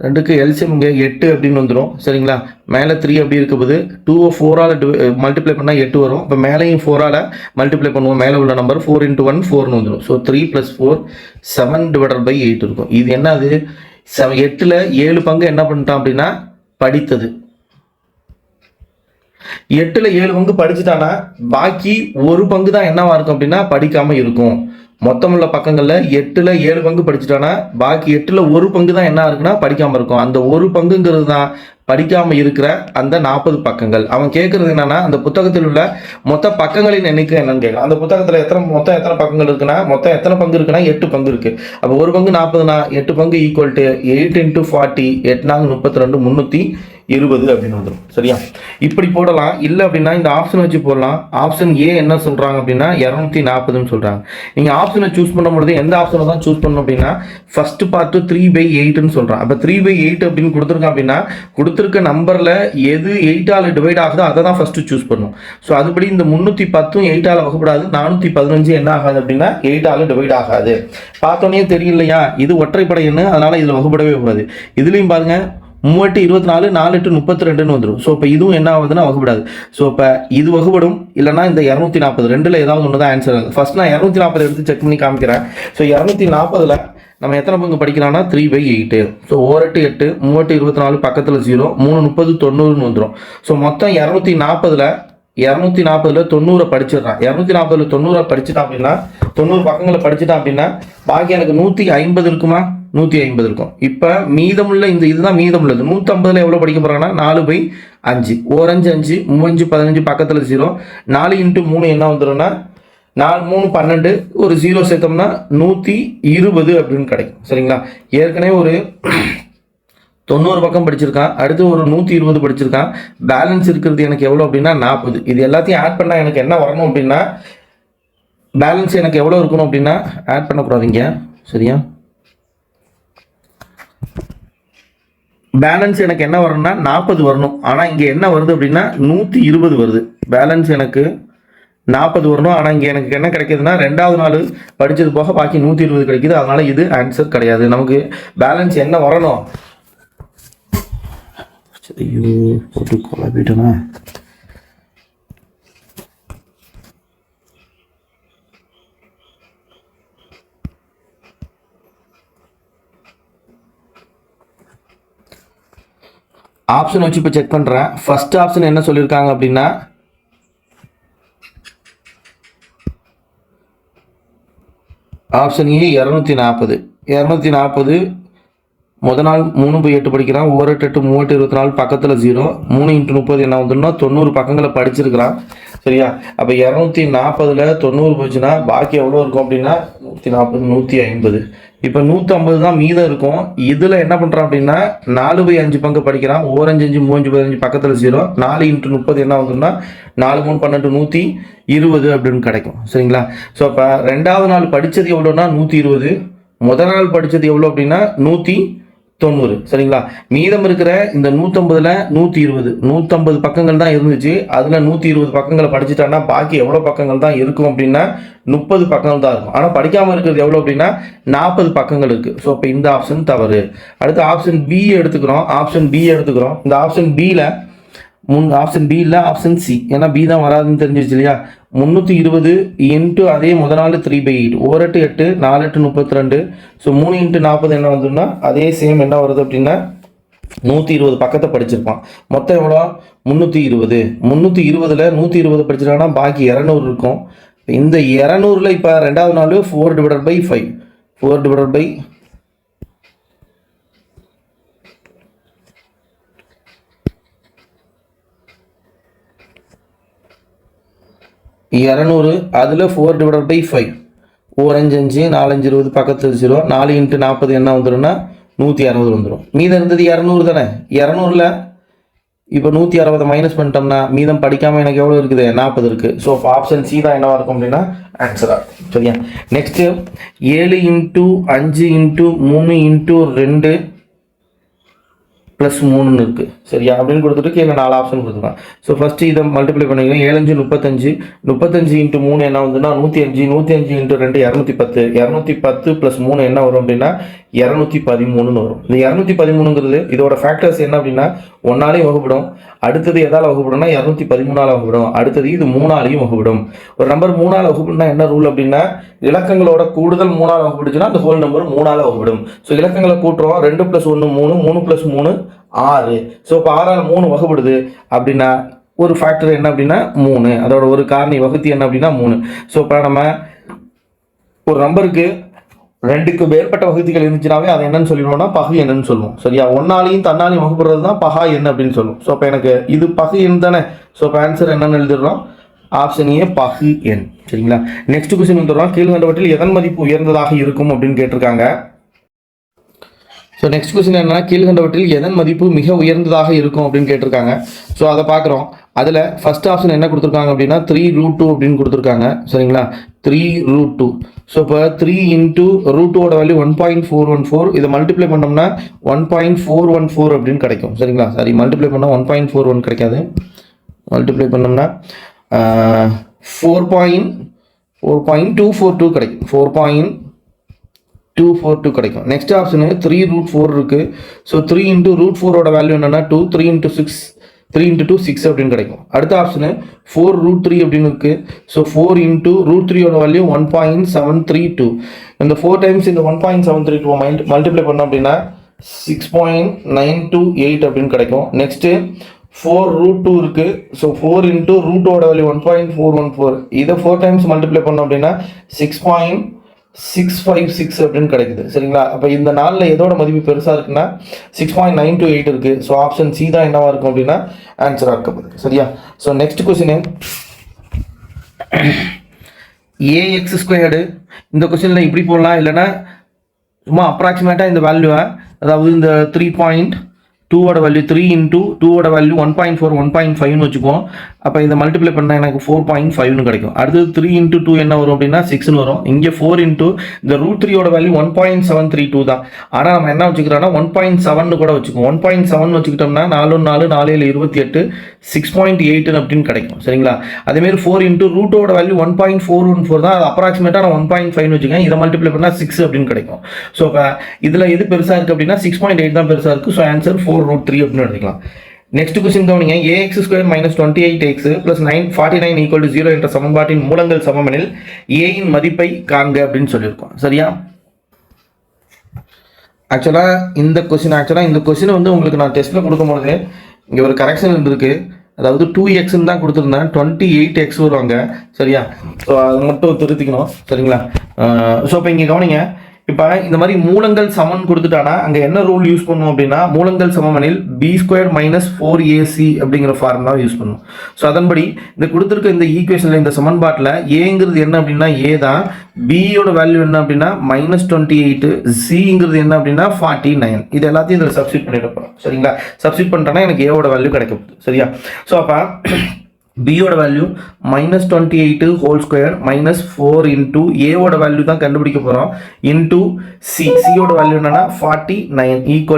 2க்கு எல்சிஎம் இங்கே 8 அப்படின்னு வந்துடும். சரிங்களா. மேலே 3 அப்படி இருக்கும்போது 2 4ஆல் மல்டிப்ளை பண்ணால் 8 வரும். இப்போ மேலேயும் 4ஆல் மல்டிப்ளை பண்ணுவோம். மேலே உள்ள நம்பர் 4 × 1 4ன்னு வந்துடும். ஸோ 3 + 4 7/8 இருக்கும். இது என்னது, 8ல் 7 பங்கு என்ன பண்ணிட்டான் அப்படின்னா படித்தது. 8ல் 7 பங்கு படிச்சுட்டானா பாக்கி 1 பங்கு தான் என்னவா இருக்கும் அப்படின்னா படிக்காம இருக்கும். மொத்தமுள்ள பக்கங்கள்ல 8ல் 7 பங்கு படிச்சுட்டானா பாக்கி 8ல் 1 பங்கு தான் என்ன இருக்குன்னா படிக்காம இருக்கும். அந்த 1 பங்குங்கிறது தான் படிக்காம இருக்கிற அந்த 40 பக்கங்கள். அவன் கேட்கறது என்னன்னா, அந்த புத்தகத்தில் உள்ள மொத்த பக்கங்களின் எண்ணிக்கை என்னன்னு கேட்கலாம். அந்த புத்தகத்துல மொத்தம் எத்தனை பக்கங்கள் இருக்குன்னா, மொத்தம் எத்தனை பங்கு இருக்குன்னா 8 பங்கு இருக்கு. அப்போ 1 பங்கு 40னா 8 பங்கு = 8 × 40, 8 32, 320 அப்படின்னு வந்துடும். சரியா. இப்படி போடலாம். இல்லை அப்படின்னா இந்த ஆப்ஷன் வச்சு போடலாம். ஆப்ஷன் ஏ என்ன சொல்றாங்க அப்படின்னா 240ன்னு சொல்றாங்க. நீங்க ஆப்ஷனை சூஸ் பண்ணும்போது எந்த ஆப்ஷனை தான் சூஸ் பண்ணணும் அப்படின்னா ஃபர்ஸ்ட் பார்ட் 3/8ன்னு சொல்றான். அப்போ 3/8 அப்படின்னு கொடுத்துருக்கான் அப்படின்னா கொடுத்துருக்க நம்பர்ல எது 8ஆல் டிவைட் ஆகுதோ அதை தான் ஃபர்ஸ்ட் சூஸ் பண்ணும். ஸோ அதுபடி இந்த 310 8ஆல் வகுப்படாது. 415 என்ன ஆகாது அப்படின்னா 8ஆல் டிவைட் ஆகாது. பார்த்தோன்னே தெரியலையா, இது ஒற்றைப்படை எண்ணு, அதனால இதுல வகுப்படவே கூடாது. இதுலயும் பாருங்க 3 × 24, 4 × 32ன்னு வந்துடும். ஸோ இப்போ இதுவும் என்ன ஆகுதுன்னா வகுப்படாது. ஸோ இப்போ இது வகுப்படும், இல்லைனா இந்த 240 2ல் ஏதாவது ஒன்று தான் ஆன்சர் ஆகுது. ஃபர்ஸ்ட் நான் 240 எடுத்து செக் பண்ணி காமிக்கிறேன். ஸோ 240ல் நம்ம எத்தனை பங்கு படிக்கலாம்னா 3/8. ஸோ 1 8, 3 24, பக்கத்தில் 0, 3 30 90ன்னு வந்துடும். ஸோ மொத்தம் 240ல் 90 படிச்சிடறான். 240ல் 90 படிச்சுட்டான் அப்படின்னா 90 பக்கங்களை படிச்சுட்டான் அப்படின்னா பாக்கி எனக்கு 150 இருக்குமா, 150 இருக்கும். இப்போ மீதமுள்ள இதுதான் மீதமுள்ளது. 150ல் எவ்வளோ படிக்க போறாங்கன்னா 4/5. 1 5 5, 3 15, பக்கத்தில் 0. 4 × 3 என்ன வந்துடும்னா 4 3 12, ஒரு 0 சேர்த்தோம்னா 120 அப்படின்னு கிடைக்கும். சரிங்களா. ஏற்கனவே ஒரு 90 பக்கம் படிச்சிருக்கான், அடுத்து ஒரு 120 படிச்சிருக்கான். பேலன்ஸ் இருக்கிறது எனக்கு எவ்வளோ அப்படின்னா 40. இது எல்லாத்தையும் ஆட் பண்ணால் எனக்கு என்ன வரணும் அப்படின்னா பேலன்ஸ் எனக்கு எவ்வளோ இருக்கணும் அப்படின்னா ஆட் பண்ணக்கூடாதீங்க. சரியா. பேலன்ஸ் எனக்கு என்ன வரணும்னா 40 வரணும். ஆனால் இங்கே என்ன வருது அப்படின்னா 120 வருது. பேலன்ஸ் எனக்கு 40 வரணும். ஆனால் இங்கே எனக்கு என்ன கிடைக்குதுன்னா 2வது நாள் படித்தது போக பாக்கி 120 கிடைக்குது. அதனால இது ஆன்சர் கிடையாது. நமக்கு பேலன்ஸ் என்ன வரணும், ஐயோ போட்டு குழப்பிட்டேனா, ஆப்ஷன் வச்சு இப்போ செக் பண்ணுறேன். ஃபர்ஸ்ட் ஆப்ஷன் என்ன சொல்லியிருக்காங்க அப்படின்னா ஆப்ஷன் ஏ 240 முத நாள் 3/8 படிக்கிறான். 1 8 3 24, பக்கத்தில் 0. 3 × 30 என்ன வந்துடும்னா 90 பக்கங்களை படிச்சிருக்கிறான். சரியா. அப்போ 240ல் 90 போச்சுன்னா பாக்கி எவ்வளோ இருக்கும் அப்படின்னா 140 150. இப்போ 150 தான் மீதம் இருக்கும். இதில் என்ன பண்ணுறான் அப்படின்னா 4/5 பங்கு படிக்கிறான். 1 5 5, 3 15, பக்கத்தில் 0. 4 × 30 என்ன வந்துடும்னா 4 3 12, 120 அப்படின்னு கிடைக்கும். சரிங்களா. ஸோ அப்போ 2வது நாள் படித்தது எவ்வளோன்னா 120. முதல் நாள் படித்தது எவ்வளோ அப்படின்னா 190. சரிங்களா. மீதம் இருக்கிற இந்த 150ல் 120, 150 பக்கங்கள் தான் இருந்துச்சு. அதில் 120 பக்கங்களை படிச்சுட்டான்னா பாக்கி எவ்வளோ பக்கங்கள் தான் இருக்கும் அப்படின்னா 30 பக்கங்கள் தான் இருக்கும். ஆனால் படிக்காமல் இருக்கிறது எவ்வளோ அப்படின்னா 40 பக்கங்கள் இருக்கு. ஸோ இப்போ இந்த ஆப்ஷன் தவறு. அடுத்து ஆப்ஷன் பி எடுத்துக்கிறோம். இந்த ஆப்ஷன் பியில் ஆப்ஷன் பி இல்லை, ஆப்ஷன் சி. ஏன்னா பி தான் வராதுன்னு தெரிஞ்சிருச்சு இல்லையா. 320 இன்ட்டு அதே முதல் நாள் 3/8, 1 8 8 4 8 32. ஸோ 3 இன்ட்டு 40 என்ன வந்துன்னா அதே சேம் என்ன வருது அப்படின்னா 120 பக்கத்தை படிச்சிருப்பான். மொத்தம் எவ்வளோ? 320. 320ல் 120 படிச்சிருக்காங்கன்னா பாக்கி 200 இருக்கும். இந்த 200ல் இப்போ ரெண்டாவது நாள் 4/5, 4/200 அதில் 4/5, 4 5 4 5 20 பக்கத்தில் 0. 4 இன்ட்டு 40 என்ன வந்துடும்னா 160 வந்துடும். மீதம் இருந்தது 200 தானே. 200ல் இப்போ 160 மைனஸ் பண்ணிட்டோம்னா மீதம் படிக்காமல் எனக்கு எவ்வளோ இருக்குது? 40 இருக்குது. ஸோ இப்போ ஆப்ஷன் சி தான் என்னவாக இருக்கும் அப்படின்னா ஆன்சராக. சரியா. Next 7 into 5 into 3 into 2 plus 3 இருக்குது. சரியா. அப்படின்னு கொடுத்துட்டு கீழே 4 ஆப்ஷன் கொடுத்துருக்கான். ஸோ ஃபஸ்ட்டு இதை மல்டிப்ளை பண்ணிக்கலாம். 7 5 35, 35 இன்ட்டு 3 என்ன வந்துன்னா 105, 105 இன்ட்டு 2 210, 210 ப்ளஸ் 3 என்ன வரும் அப்படின்னா 213 வரும். இந்த 213ங்கிறது இதோட ஃபேக்டர்ஸ் என்ன அப்படின்னா 1ஆலையும் வகுப்படும், அடுத்தது எதால் வகுப்படும்னா 213ஆல் வகுப்படும், அடுத்தது இது 3ஆலையும் வகுப்படும். ஒரு நம்பர் 3ஆல் வகுப்படும்னா என்ன ரூல் அப்படின்னா இலக்கங்களோட கூடுதல் 3ஆல் வகுப்படுச்சுன்னா அந்த ஹோல் நம்பர் 3ஆல் வகுப்படும். ஸோ இலக்கங்களை கூட்டுறோம். 2 + 1 3, 3 + 3 6. ஸோ இப்போ 6ஆல் 3 வகுப்படுது அப்படின்னா ஒரு ஃபேக்டர் என்ன அப்படின்னா 3, அதோட ஒரு காரணி வகுத்தி என்ன அப்படின்னா 3. ஸோ இப்போ நம்ம ஒரு நம்பருக்கு 2க்கு மேற்பட்ட வகுதிகள் இருந்துச்சுனாவே அதை என்னன்னு சொல்லிடுவோம்னா பகு என்னன்னு சொல்லுவோம். சரியா. 1ஆலையும் தன்னாலையும் வகுப்படுறது தான் பகா எண் அப்படின்னு சொல்லுவோம். ஸோ இப்போ எனக்கு இது பகு எண் தானே. ஸோ இப்போ ஆன்சர் என்னன்னு எழுதிடுறோம்? ஆப்ஷன் ஏ பகு எண். சரிங்களா. நெக்ஸ்ட் கொஸ்டின் வந்துடுறோம். கீழ்கண்டவற்றில் எதன் மதிப்பு உயர்ந்ததாக இருக்கும் அப்படின்னு கேட்டிருக்காங்க. ஸோ நெக்ஸ்ட் கொஸ்டின் என்னன்னா கீழ்கண்டவற்றில் எதன் மதிப்பு மிக உயர்ந்ததாக இருக்கும் அப்படின்னு கேட்டிருக்காங்க. ஸோ அதை பார்க்குறோம். அதில் ஃபர்ஸ்ட் ஆப்ஷன் என்ன கொடுத்துருக்காங்க அப்படின்னா 3√2 அப்படின்னு கொடுத்துருக்காங்க. சரிங்களா. 3√2. ஸோ இப்போ 3 இன்ட்டு √2ஓட வேல்யூ 1.414. இதை மல்டிப்ளை பண்ணோம்னா 1.414 அப்படின்னு கிடைக்கும். சரிங்களா. சாரி, மல்டிப்ளை பண்ணால் 1.41 கிடைக்காது. மல்டிப்ளை பண்ணோம்னா 4.242 கிடைக்கும். 4.242 கிடைக்கும். நெக்ஸ்ட் ஆப்ஷனு 3√4 இருக்குது. ஸோ 3 இன்ட்டு √4ஓட வேல்யூ என்னென்னா 2, 3 இன்ட்டு 6, 3 இன்ட்டு 2 6 அப்படின்னு கிடைக்கும். அடுத்த ஆப்ஷனு 4√3 அப்படின்னு இருக்குது. ஸோ 4 இன்ட்டு √3ஓட வேல்யூ 1.732. இந்த 4 டைம்ஸ் இந்த 1.732 மல்டிப்ளை பண்ணோம் அப்படின்னா 6.928 அப்படின்னு கிடைக்கும். நெக்ஸ்ட்டு 4√2 இருக்குது. ஸோ 4 இன்ட்டு √2ஓட வேல்யூ 1.414. இதை 4 டைம்ஸ் மல்டிப்ளை பண்ணோம் அப்படின்னா 6.656 அப்படின்னு கிடைக்குது. சரிங்களா. அப்போ இந்த நாளில் எதோட மதிப்பு பெருசாக இருக்குன்னா 6.928 இருக்குது. ஸோ ஆப்ஷன் சி தான் என்னவாக இருக்கும் அப்படின்னா ஆன்சராக இருக்க. சரியா. So next question ax². இந்த கொஸ்டினில் இப்படி போடலாம், இல்லைன்னா சும்மா அப்ராக்சிமேட்டாக இந்த வேல்யூவை, அதாவது இந்த 3.2ஓட வேல்யூ 3 இன்ட்டு 2ஓட வேல்யூ 1.4 1.5ன்னு வச்சுக்குவோம். அப்போ இதை மல்டிப்ளை பண்ணால் எனக்கு 4.5ன்னு கிடைக்கும். அடுத்தது 3 இன்ட்டு 2 என்ன வரும் அப்படின்னா 6ன்னு வரும். இங்கே 4 இன்ட்டு இந்த √3ஓட வேல்யூ 1.732 தான். ஆனால் நம்ம என்ன வச்சுக்கிறோன்னா 1.7ன்னு கூட வச்சுக்குவோம். 1.7 வச்சுக்கிட்டோம்னா 4 4 4 7 28 6.8 அப்படின்னு கிடைக்கும். சரிங்களா. அதேமாரி 4 இன்ட்டு √2ஓட வேல்யூ 1.414 தான். அது அப்ராக்சிமேட்டாக நான் 1.5ன்னு வச்சுக்கேன். இதை மல்டிப்ளை பண்ணால் 6 அப்படின்னு கிடைக்கும். ஸோ இப்போ இதில் எது பெருசாக இருக்குது அப்படின்னா 6.8 தான் பெருசாக இருக்குது. ஸோ ஆன்சர் 4√3 அப்படின்னு எடுத்துக்கலாம். நெக்ஸ்ட் கொஸ்டின் கவனிங்க. ax² - 28x + 949 = 0 என்ற சமன்பாட்டின் மூலங்கள் சமமெனில் a இன் மதிப்பை காண்க அப்படின்னு சொல்லியிருக்கோம். சரியா. ஆக்சுவலாக இந்த கொஸ்டின் வந்து உங்களுக்கு நான் டெஸ்ட்டில் கொடுக்கும்போது இங்கே ஒரு கரெக்ஷன் இருந்திருக்கு. அதாவது 2xன்னு தான் கொடுத்துருந்தேன், 28x வருவாங்க. சரியா. ஸோ அது மட்டும் திருத்திக்கணும். சரிங்களா. ஸோ இப்போ இங்கே கவனிங்க. இப்போ இந்த மாதிரி மூலங்கள் சமன் கொடுத்துட்டானா அங்கே என்ன ரூல் யூஸ் பண்ணுவோம் அப்படின்னா மூலங்கள் சமமெனில் b² - 4ac அப்படிங்கிற ஃபார்முலா யூஸ் பண்ணுவோம். ஸோ அதன்படி இந்த கொடுத்துருக்க இந்த ஈக்குவேஷனில் இந்த சமன்பாட்டில் ஏங்கிறது என்ன அப்படின்னா a தான், பியோட வேல்யூ என்ன அப்படின்னா -28, சிங்கிறது என்ன அப்படின்னா 49. இது எல்லாத்தையும் இதில் சப்ஸ்டிட் பண்ணிட்டு போகிறோம். சரிங்களா. சப்ஸ்டிட் பண்ணிட்டோன்னா எனக்கு ஏவோட வேல்யூ கிடைக்க போகுது. சரியா. ஸோ அப்போ பியோட வேல்யூ -28 ஹோல் ஸ்கொயர் -4 இன்டூ ஏவோட வேல்யூ தான் கண்டுபிடிக்க போகிறோம் இன்டூ சியோட வேல்யூ என்னன்னா 49 =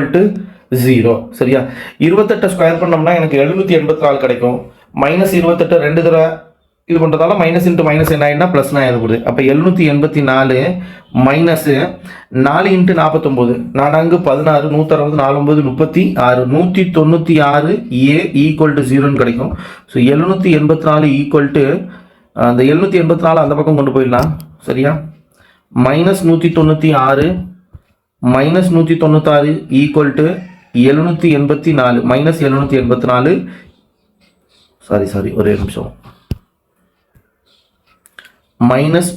0. சரியா. 28 ஸ்கொயர் பண்ணோம்னா எனக்கு 784 கிடைக்கும். -28 2 தடவை இது பண்ணுறதால மைனஸ் இன்ட்டு மைனஸ் என்ன ஆகிடுனா ப்ளஸ் நான் எழுதப்படுது. அப்போ 784 minus 4 into 49 4 16 160 49 36 196 A equal to 0ன்னு கிடைக்கும். ஸோ 784 ஈக்குவல் டு அந்த 784 அந்த பக்கம் கொண்டு போயிடலாம். சரியா? Minus 196 minus 196 equal to 784 minus 784 sorry ஒரே நிமிஷம் minus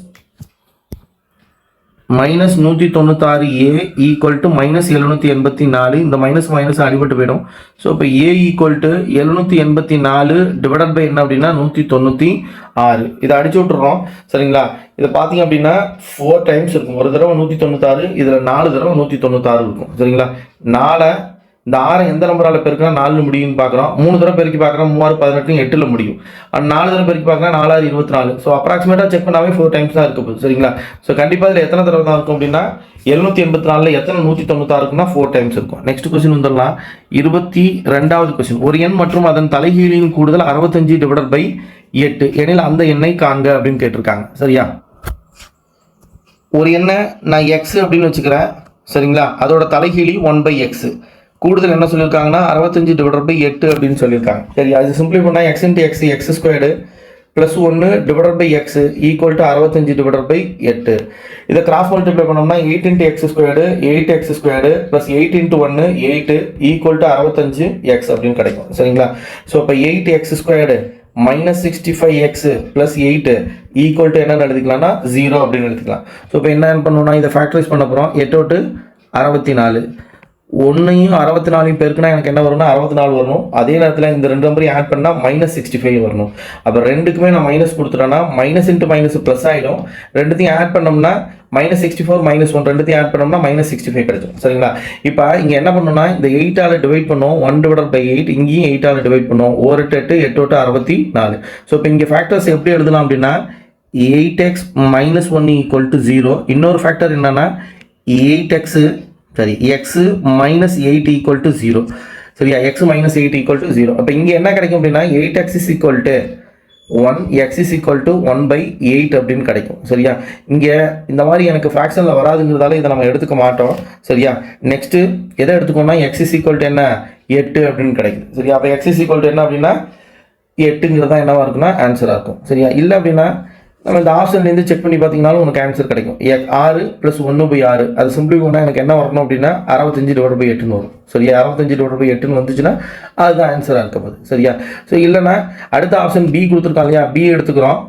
196 A equal to minus 784 இந்த மைனஸ் மைனஸ் அடிபட்டு போயிடும். ஸோ இப்போ ஏ ஈக்குவல் டு 784 டிவைடட் பை என்ன அப்படின்னா 196 இதை அடிச்சு விட்டுறோம். சரிங்களா? இதை பார்த்தீங்க அப்படின்னா 4 டைம்ஸ் இருக்கும். ஒரு தடவை 196, இதில் 4 தடவை 196 இருக்கும். சரிங்களா? 4 இந்த 6 எந்த நம்பரால் பெருக்கினா 4 முடியும்னு பார்க்குறோம். 3 தடவை பெருக்கி பார்க்குறோம் 3 18 8ல் முடியும். 4 தடவை பெருக்கி பார்க்குறோம் 4 24. ஸோ அப்ராக்சிமேட்டாக செக் பண்ணாவே 4 டைம்ஸ் தான் இருக்க போகுது. சரிங்களா? ஸோ கண்டிப்பாக இதில் எத்தனை தடவை தான் இருக்கும் அப்படின்னா 784 எத்தனை 196 இருக்குன்னா 4 டைம்ஸ் இருக்கும். நெக்ஸ்ட் கொஸ்டின் வந்துடலாம். 22வது கொஸ்டின். ஒரு எண் மற்றும் அதன் தலைகீழின் கூடுதல் 65 டிவைடட் பை 8 எனில் அந்த எண்ணை காண்க அப்படின்னு கேட்டிருக்காங்க. சரியா? ஒரு எண்ணை நான் எக்ஸ் அப்படின்னு வச்சுக்கிறேன். சரிங்களா? அதோட தலைகீழி 1/x. கூடுதல் என்ன சொல்லியிருக்காங்கன்னா 65 டிவைடட் பை 8 அப்படின்னு சொல்லியிருக்காங்க. சரி, அது சிம்பிளி பண்ணால் X into X X squared plus 1 divided by X equal to 65 divided by 8. இதை கிராஸ் மல்டிப்ளை பண்ணோம்னா 8 into X squared 8x squared plus 8 into 1 8 equal to 65x அப்படின்னு கிடைக்கும். சரிங்களா? ஸோ இப்போ 8x squared minus 65x plus 8 equal to என்னென்னு எழுதிக்கலாம்னா 0 அப்படின்னு எடுத்துக்கலாம். ஸோ இப்போ என்ன பண்ணணும்னா இதை ஃபேக்டரைஸ் பண்ண போகிறோம். 8 64 1ஐயும் 64 பேருக்குன்னா எனக்கு என்ன வரும்னா 64 வரணும். அதே நேரத்தில் இந்த 2 நம்பரையும் ஆட் பண்ணால் மைனஸ் 65 வரணும். அப்போ ரெண்டுக்குமே நான் மைனஸ் கொடுத்துட்டேன்னா மைனஸ் இன்ட்டு மைனஸ் ப்ளஸ் ஆகிடும். ரெண்டுத்தையும் ஆட் பண்ணோம்னா மைனஸ் 64 மைனஸ் 1 ரெண்டுத்தையும் ஆட் பண்ணோம்னா மைனஸ் 65 கிடைக்கும். சரிங்களா? இப்போ இங்கே என்ன பண்ணணும்னா இந்த 8ஆல் டிவைட் பண்ணோம் 1 டிவைடட் பை 8. இங்கேயும் 8ஆல் டிவைட் பண்ணோம் 1 8 8 64. ஸோ இப்போ இங்கே ஃபேக்டர்ஸ் எப்படி எழுதலாம் அப்படின்னா 8x மைனஸ் 1 ஈக்குவல் டு 0. இன்னொரு ஃபேக்டர் என்னன்னா 8x x minus 8 equal to 0. சரியா? x minus 8 equal to 0. அப்போ இங்கே என்ன கிடைக்கும் அப்படின்னா 8x is equal to 1, x is equal to 1/8 அப்படின்னு கிடைக்கும். சரியா? இங்கே இந்த மாதிரி எனக்கு ஃப்ராக்ஷனில் வராதுங்கிறதால இதை நம்ம எடுத்துக்க மாட்டோம். சரியா? நெக்ஸ்ட்டு எதை எடுத்துக்கோன்னா x is equal to என்ன 8 அப்படின்னு கிடைக்கும். சரியா? அப்போ x is equal to என்ன அப்படின்னா 8ங்கிறது தான் என்னவா இருக்குன்னா ஆன்சராக இருக்கும். சரியா? இல்லை அப்படின்னா நம்ம இந்த ஆப்ஷன்லேருந்து செக் பண்ணி பார்த்தீங்கன்னாலும் உனக்கு ஆன்சர் கிடைக்கும். 6 + 1/6 அது சிம்பிளி பண்ணால் எனக்கு என்ன வரணும் அப்படின்னா 65 டிவைட் பை 8ன்னு வரும். சரியா? 65 டிவைட் பை 8ன்னு வந்துச்சுன்னா அதுதான் ஆன்சராக இருக்க போகுது. சரியா? ஸோ இல்லைன்னா அடுத்த ஆப்ஷன் பி கொடுத்துருக்காங்க இல்லையா, பி எடுத்துக்கிறோம்.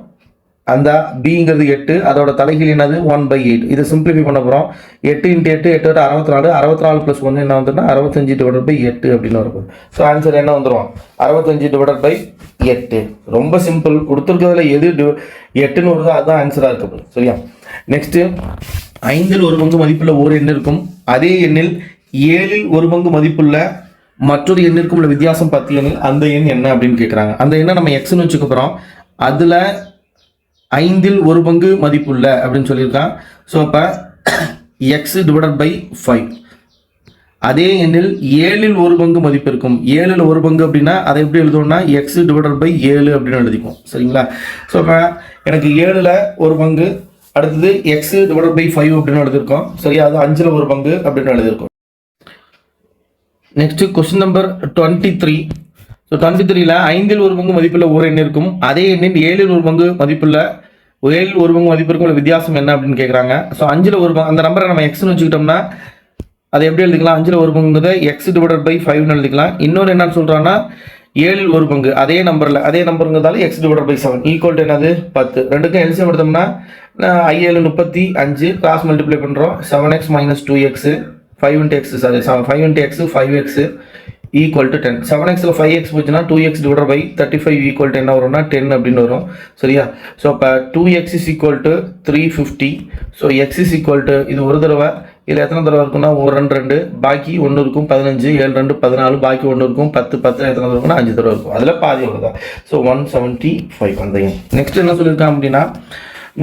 அந்த பிங்கிறது 8, அதோட தலைகீழ் என்னது 1/8. இதை சிம்பிளிஃபை பண்ண போகிறோம். 8 × 8 8 64 64 + 1 என்ன வந்துன்னா 65 டிவைட் பை 8 அப்படின்னு வரப்போகுது. ஸோ ஆன்சர் என்ன வந்துடும் 65 டிவைட் பை 8. ரொம்ப சிம்பிள். கொடுத்துருக்கிறதுல எது 8ன்னு வருதோ அதுதான் ஆன்சராக இருக்க போகுது. சரியா? நெக்ஸ்ட்டு 5இல் 1 பங்கு மதிப்புள்ள ஒரு எண் இருக்கும். அதே எண்ணில் 7இல் 1 பங்கு மதிப்புள்ள மற்றொரு எண்ணிற்கும் உள்ள வித்தியாசம் 10 எண்ணில் அந்த எண் என்ன அப்படின்னு கேட்குறாங்க. அந்த எண்ணை நம்ம எக்ஸ்ன்னு வச்சுக்க போகிறோம். அதில் 5இல் 1 பங்கு மதிப்புள்ள அப்படின்னு சொல்லியிருக்கான். ஸோ அப்போ எக்ஸ் டிவைடட் பை 5. அதே எண்ணில் 7இல் 1 பங்கு மதிப்பு இருக்கும். 7இல் 1 பங்கு அப்படின்னா அதை எப்படி எழுதணும்னா எக்ஸ் டிவைடட் பை 7 அப்படின்னு எழுதிக்கும். சரிங்களா? ஸோ இப்போ எனக்கு 7இல் 1 பங்கு, அடுத்தது எக்ஸ் டிவைடட் பை 5 அப்படின்னு எழுதியிருக்கோம். சரியா? அது 5இல் 1 பங்கு அப்படின்னு எழுதியிருக்கோம். Next question number 23. ஸோ 23ல் 5இல் 1 பங்கு மதிப்புள்ள ஒரு எண் இருக்கும். அதே எண்ணில் 7இல் 1 பங்கு மதிப்புள்ள 7இல் 1 பங்கு மதிப்பு இருக்கும் வித்தியாசம் என்ன அப்படின்னு கேட்குறாங்க. ஸோ 5இல் 1 பங்கு அந்த நம்பரை நம்ம எக்ஸ்ன்னு வச்சுக்கிட்டோம்னா அதை எப்படி எழுதிக்கலாம்? 5இல் 1 பங்குங்கிறத எக்ஸ் டிவைடட் பை 5ன்னு எழுதிக்கலாம். இன்னொரு என்னன்னு சொல்கிறான்னா 7இல் 1 பங்கு அதே நம்பருங்கிறதால x divided by 7 equal to என்னது 10. ரெண்டுக்கும் எல்சியம் எடுத்தோம்னா 5 7 35 கிராஸ் மல்டிப்ளை பண்ணுறோம். 7x - 2x 5 × x 5x equal to 10. 7xல் 5x போச்சுன்னா 2x divided by 35 equal to என்ன வரும்னா 10 அப்படின்னு வரும். சரியா? ஸோ அப்போ 2x is equal to 350. So x is equal to இது ஒரு தடவை, இதில் எத்தனை தடவை இருக்குன்னா 1 2 2 பாக்கி 1 இருக்கும் 15 7 2 14 பாக்கி 1 இருக்கும் 10 10 எத்தனை தடவை இருக்குன்னா 5 தடவை இருக்கும். அதில் பாதி வருதான். ஸோ 175 அந்த எண். நெக்ஸ்ட் என்ன சொல்லியிருக்கான் அப்படின்னா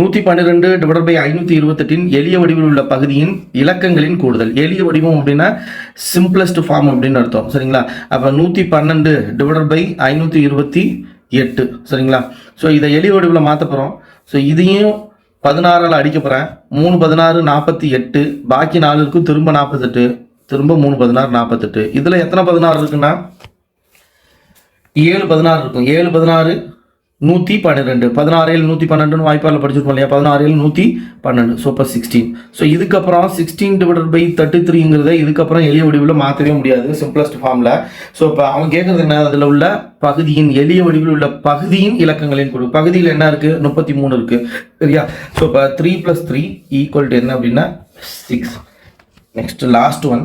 112 டிவைட் பை 528 எளிய வடிவில் உள்ள பகுதியின் இலக்கங்களின் கூடுதல். எளிய வடிவம் அப்படின்னா சிம்பிளஸ்ட் ஃபார்ம் அப்படின்னு அர்த்தம். சரிங்களா? அப்போ 112 டிவைட் பை 528 8. சரிங்களா? ஸோ இதை எலி வடிவில் மாற்ற போகிறோம். ஸோ இதையும் 16ஆல் அடிக்க போகிறேன். 3 16 48, பாக்கி 4 இருக்கும், திரும்ப 48, திரும்ப 3 16 48. இதில் எத்தனை 16 இருக்குன்னா 7 16 இருக்கும். 7 16 112, 16 7 112 வாய்ப்பாளர் படிச்சிருப்போம் இல்லையா? 16 7 112, ஸோ இப்போ 16. ஸோ இதுக்கப்புறம் 16/33ங்கிறத இதுக்கப்புறம் எளிய வடிவில் மாற்றவே முடியாது, சிம்பிளஸ்ட் ஃபார்மில். ஸோ இப்போ அவன் கேட்குறது என்ன, அதில் உள்ள பகுதியின் எளிய வடிவில் உள்ள பகுதியின் இலக்கங்களின் குழு. பகுதியில் என்ன இருக்குது? 33 இருக்குது. சரியா? ஸோ இப்போ 3 + 3 = என்ன அப்படின்னா 6. நெக்ஸ்ட் லாஸ்ட் ஒன்,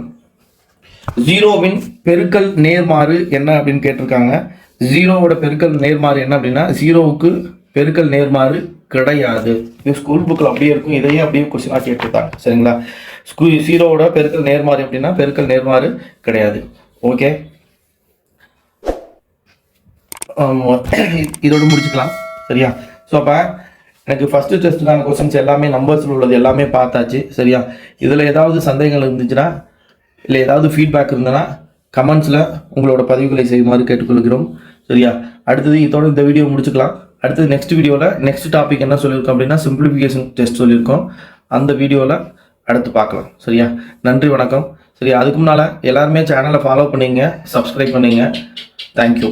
0வின் பெருக்கல் நேர்மாறு என்ன அப்படின்னு கேட்டிருக்காங்க. 0வோட பெருக்கல் நேர்மாறு என்ன அப்படின்னா 0வுக்கு பெருக்கல் நேர்மாறு கிடையாது. இது ஸ்கூல் புக்கில் அப்படியே இருக்கும், இதையே அப்படியே கொஸ்டினாக கேட்டிருக்காங்க. சரிங்களா? 0வோட பெருக்கல் நேர்மாறு அப்படின்னா பெருக்கல் நேர்மாறு கிடையாது. ஓகே, இதோடு முடிச்சுக்கலாம். சரியா? ஸோ அப்போ எனக்கு ஃபஸ்ட்டு டெஸ்ட்டுக்கான கொஸ்டின்ஸ் எல்லாமே நம்பர்ஸில் உள்ளது எல்லாமே பார்த்தாச்சு. சரியா? இதில் ஏதாவது சந்தேகங்கள் இருந்துச்சுன்னா இல்லை ஏதாவது ஃபீட்பேக் இருந்ததுன்னா கமெண்ட்ஸில் உங்களோட பதிவுகளை செய்யுமாறு கேட்டுக்கொள்கிறோம். சரியா? அடுத்தது இதோட இந்த வீடியோ முடிச்சுக்கலாம். அடுத்தது நெக்ஸ்ட் வீடியோவில் நெக்ஸ்ட் டாபிக் என்ன சொல்லியிருக்கோம் அப்படின்னா சிம்பிளிஃபிகேஷன் டெஸ்ட் சொல்லியிருக்கோம். அந்த வீடியோவில் அடுத்து பார்க்கலாம். சரியா? நன்றி, வணக்கம். சரியா? அதுக்கு முன்னால் எல்லாருமே சேனலை ஃபாலோ பண்ணிங்க, சப்ஸ்கிரைப் பண்ணிங்க. தேங்க்யூ.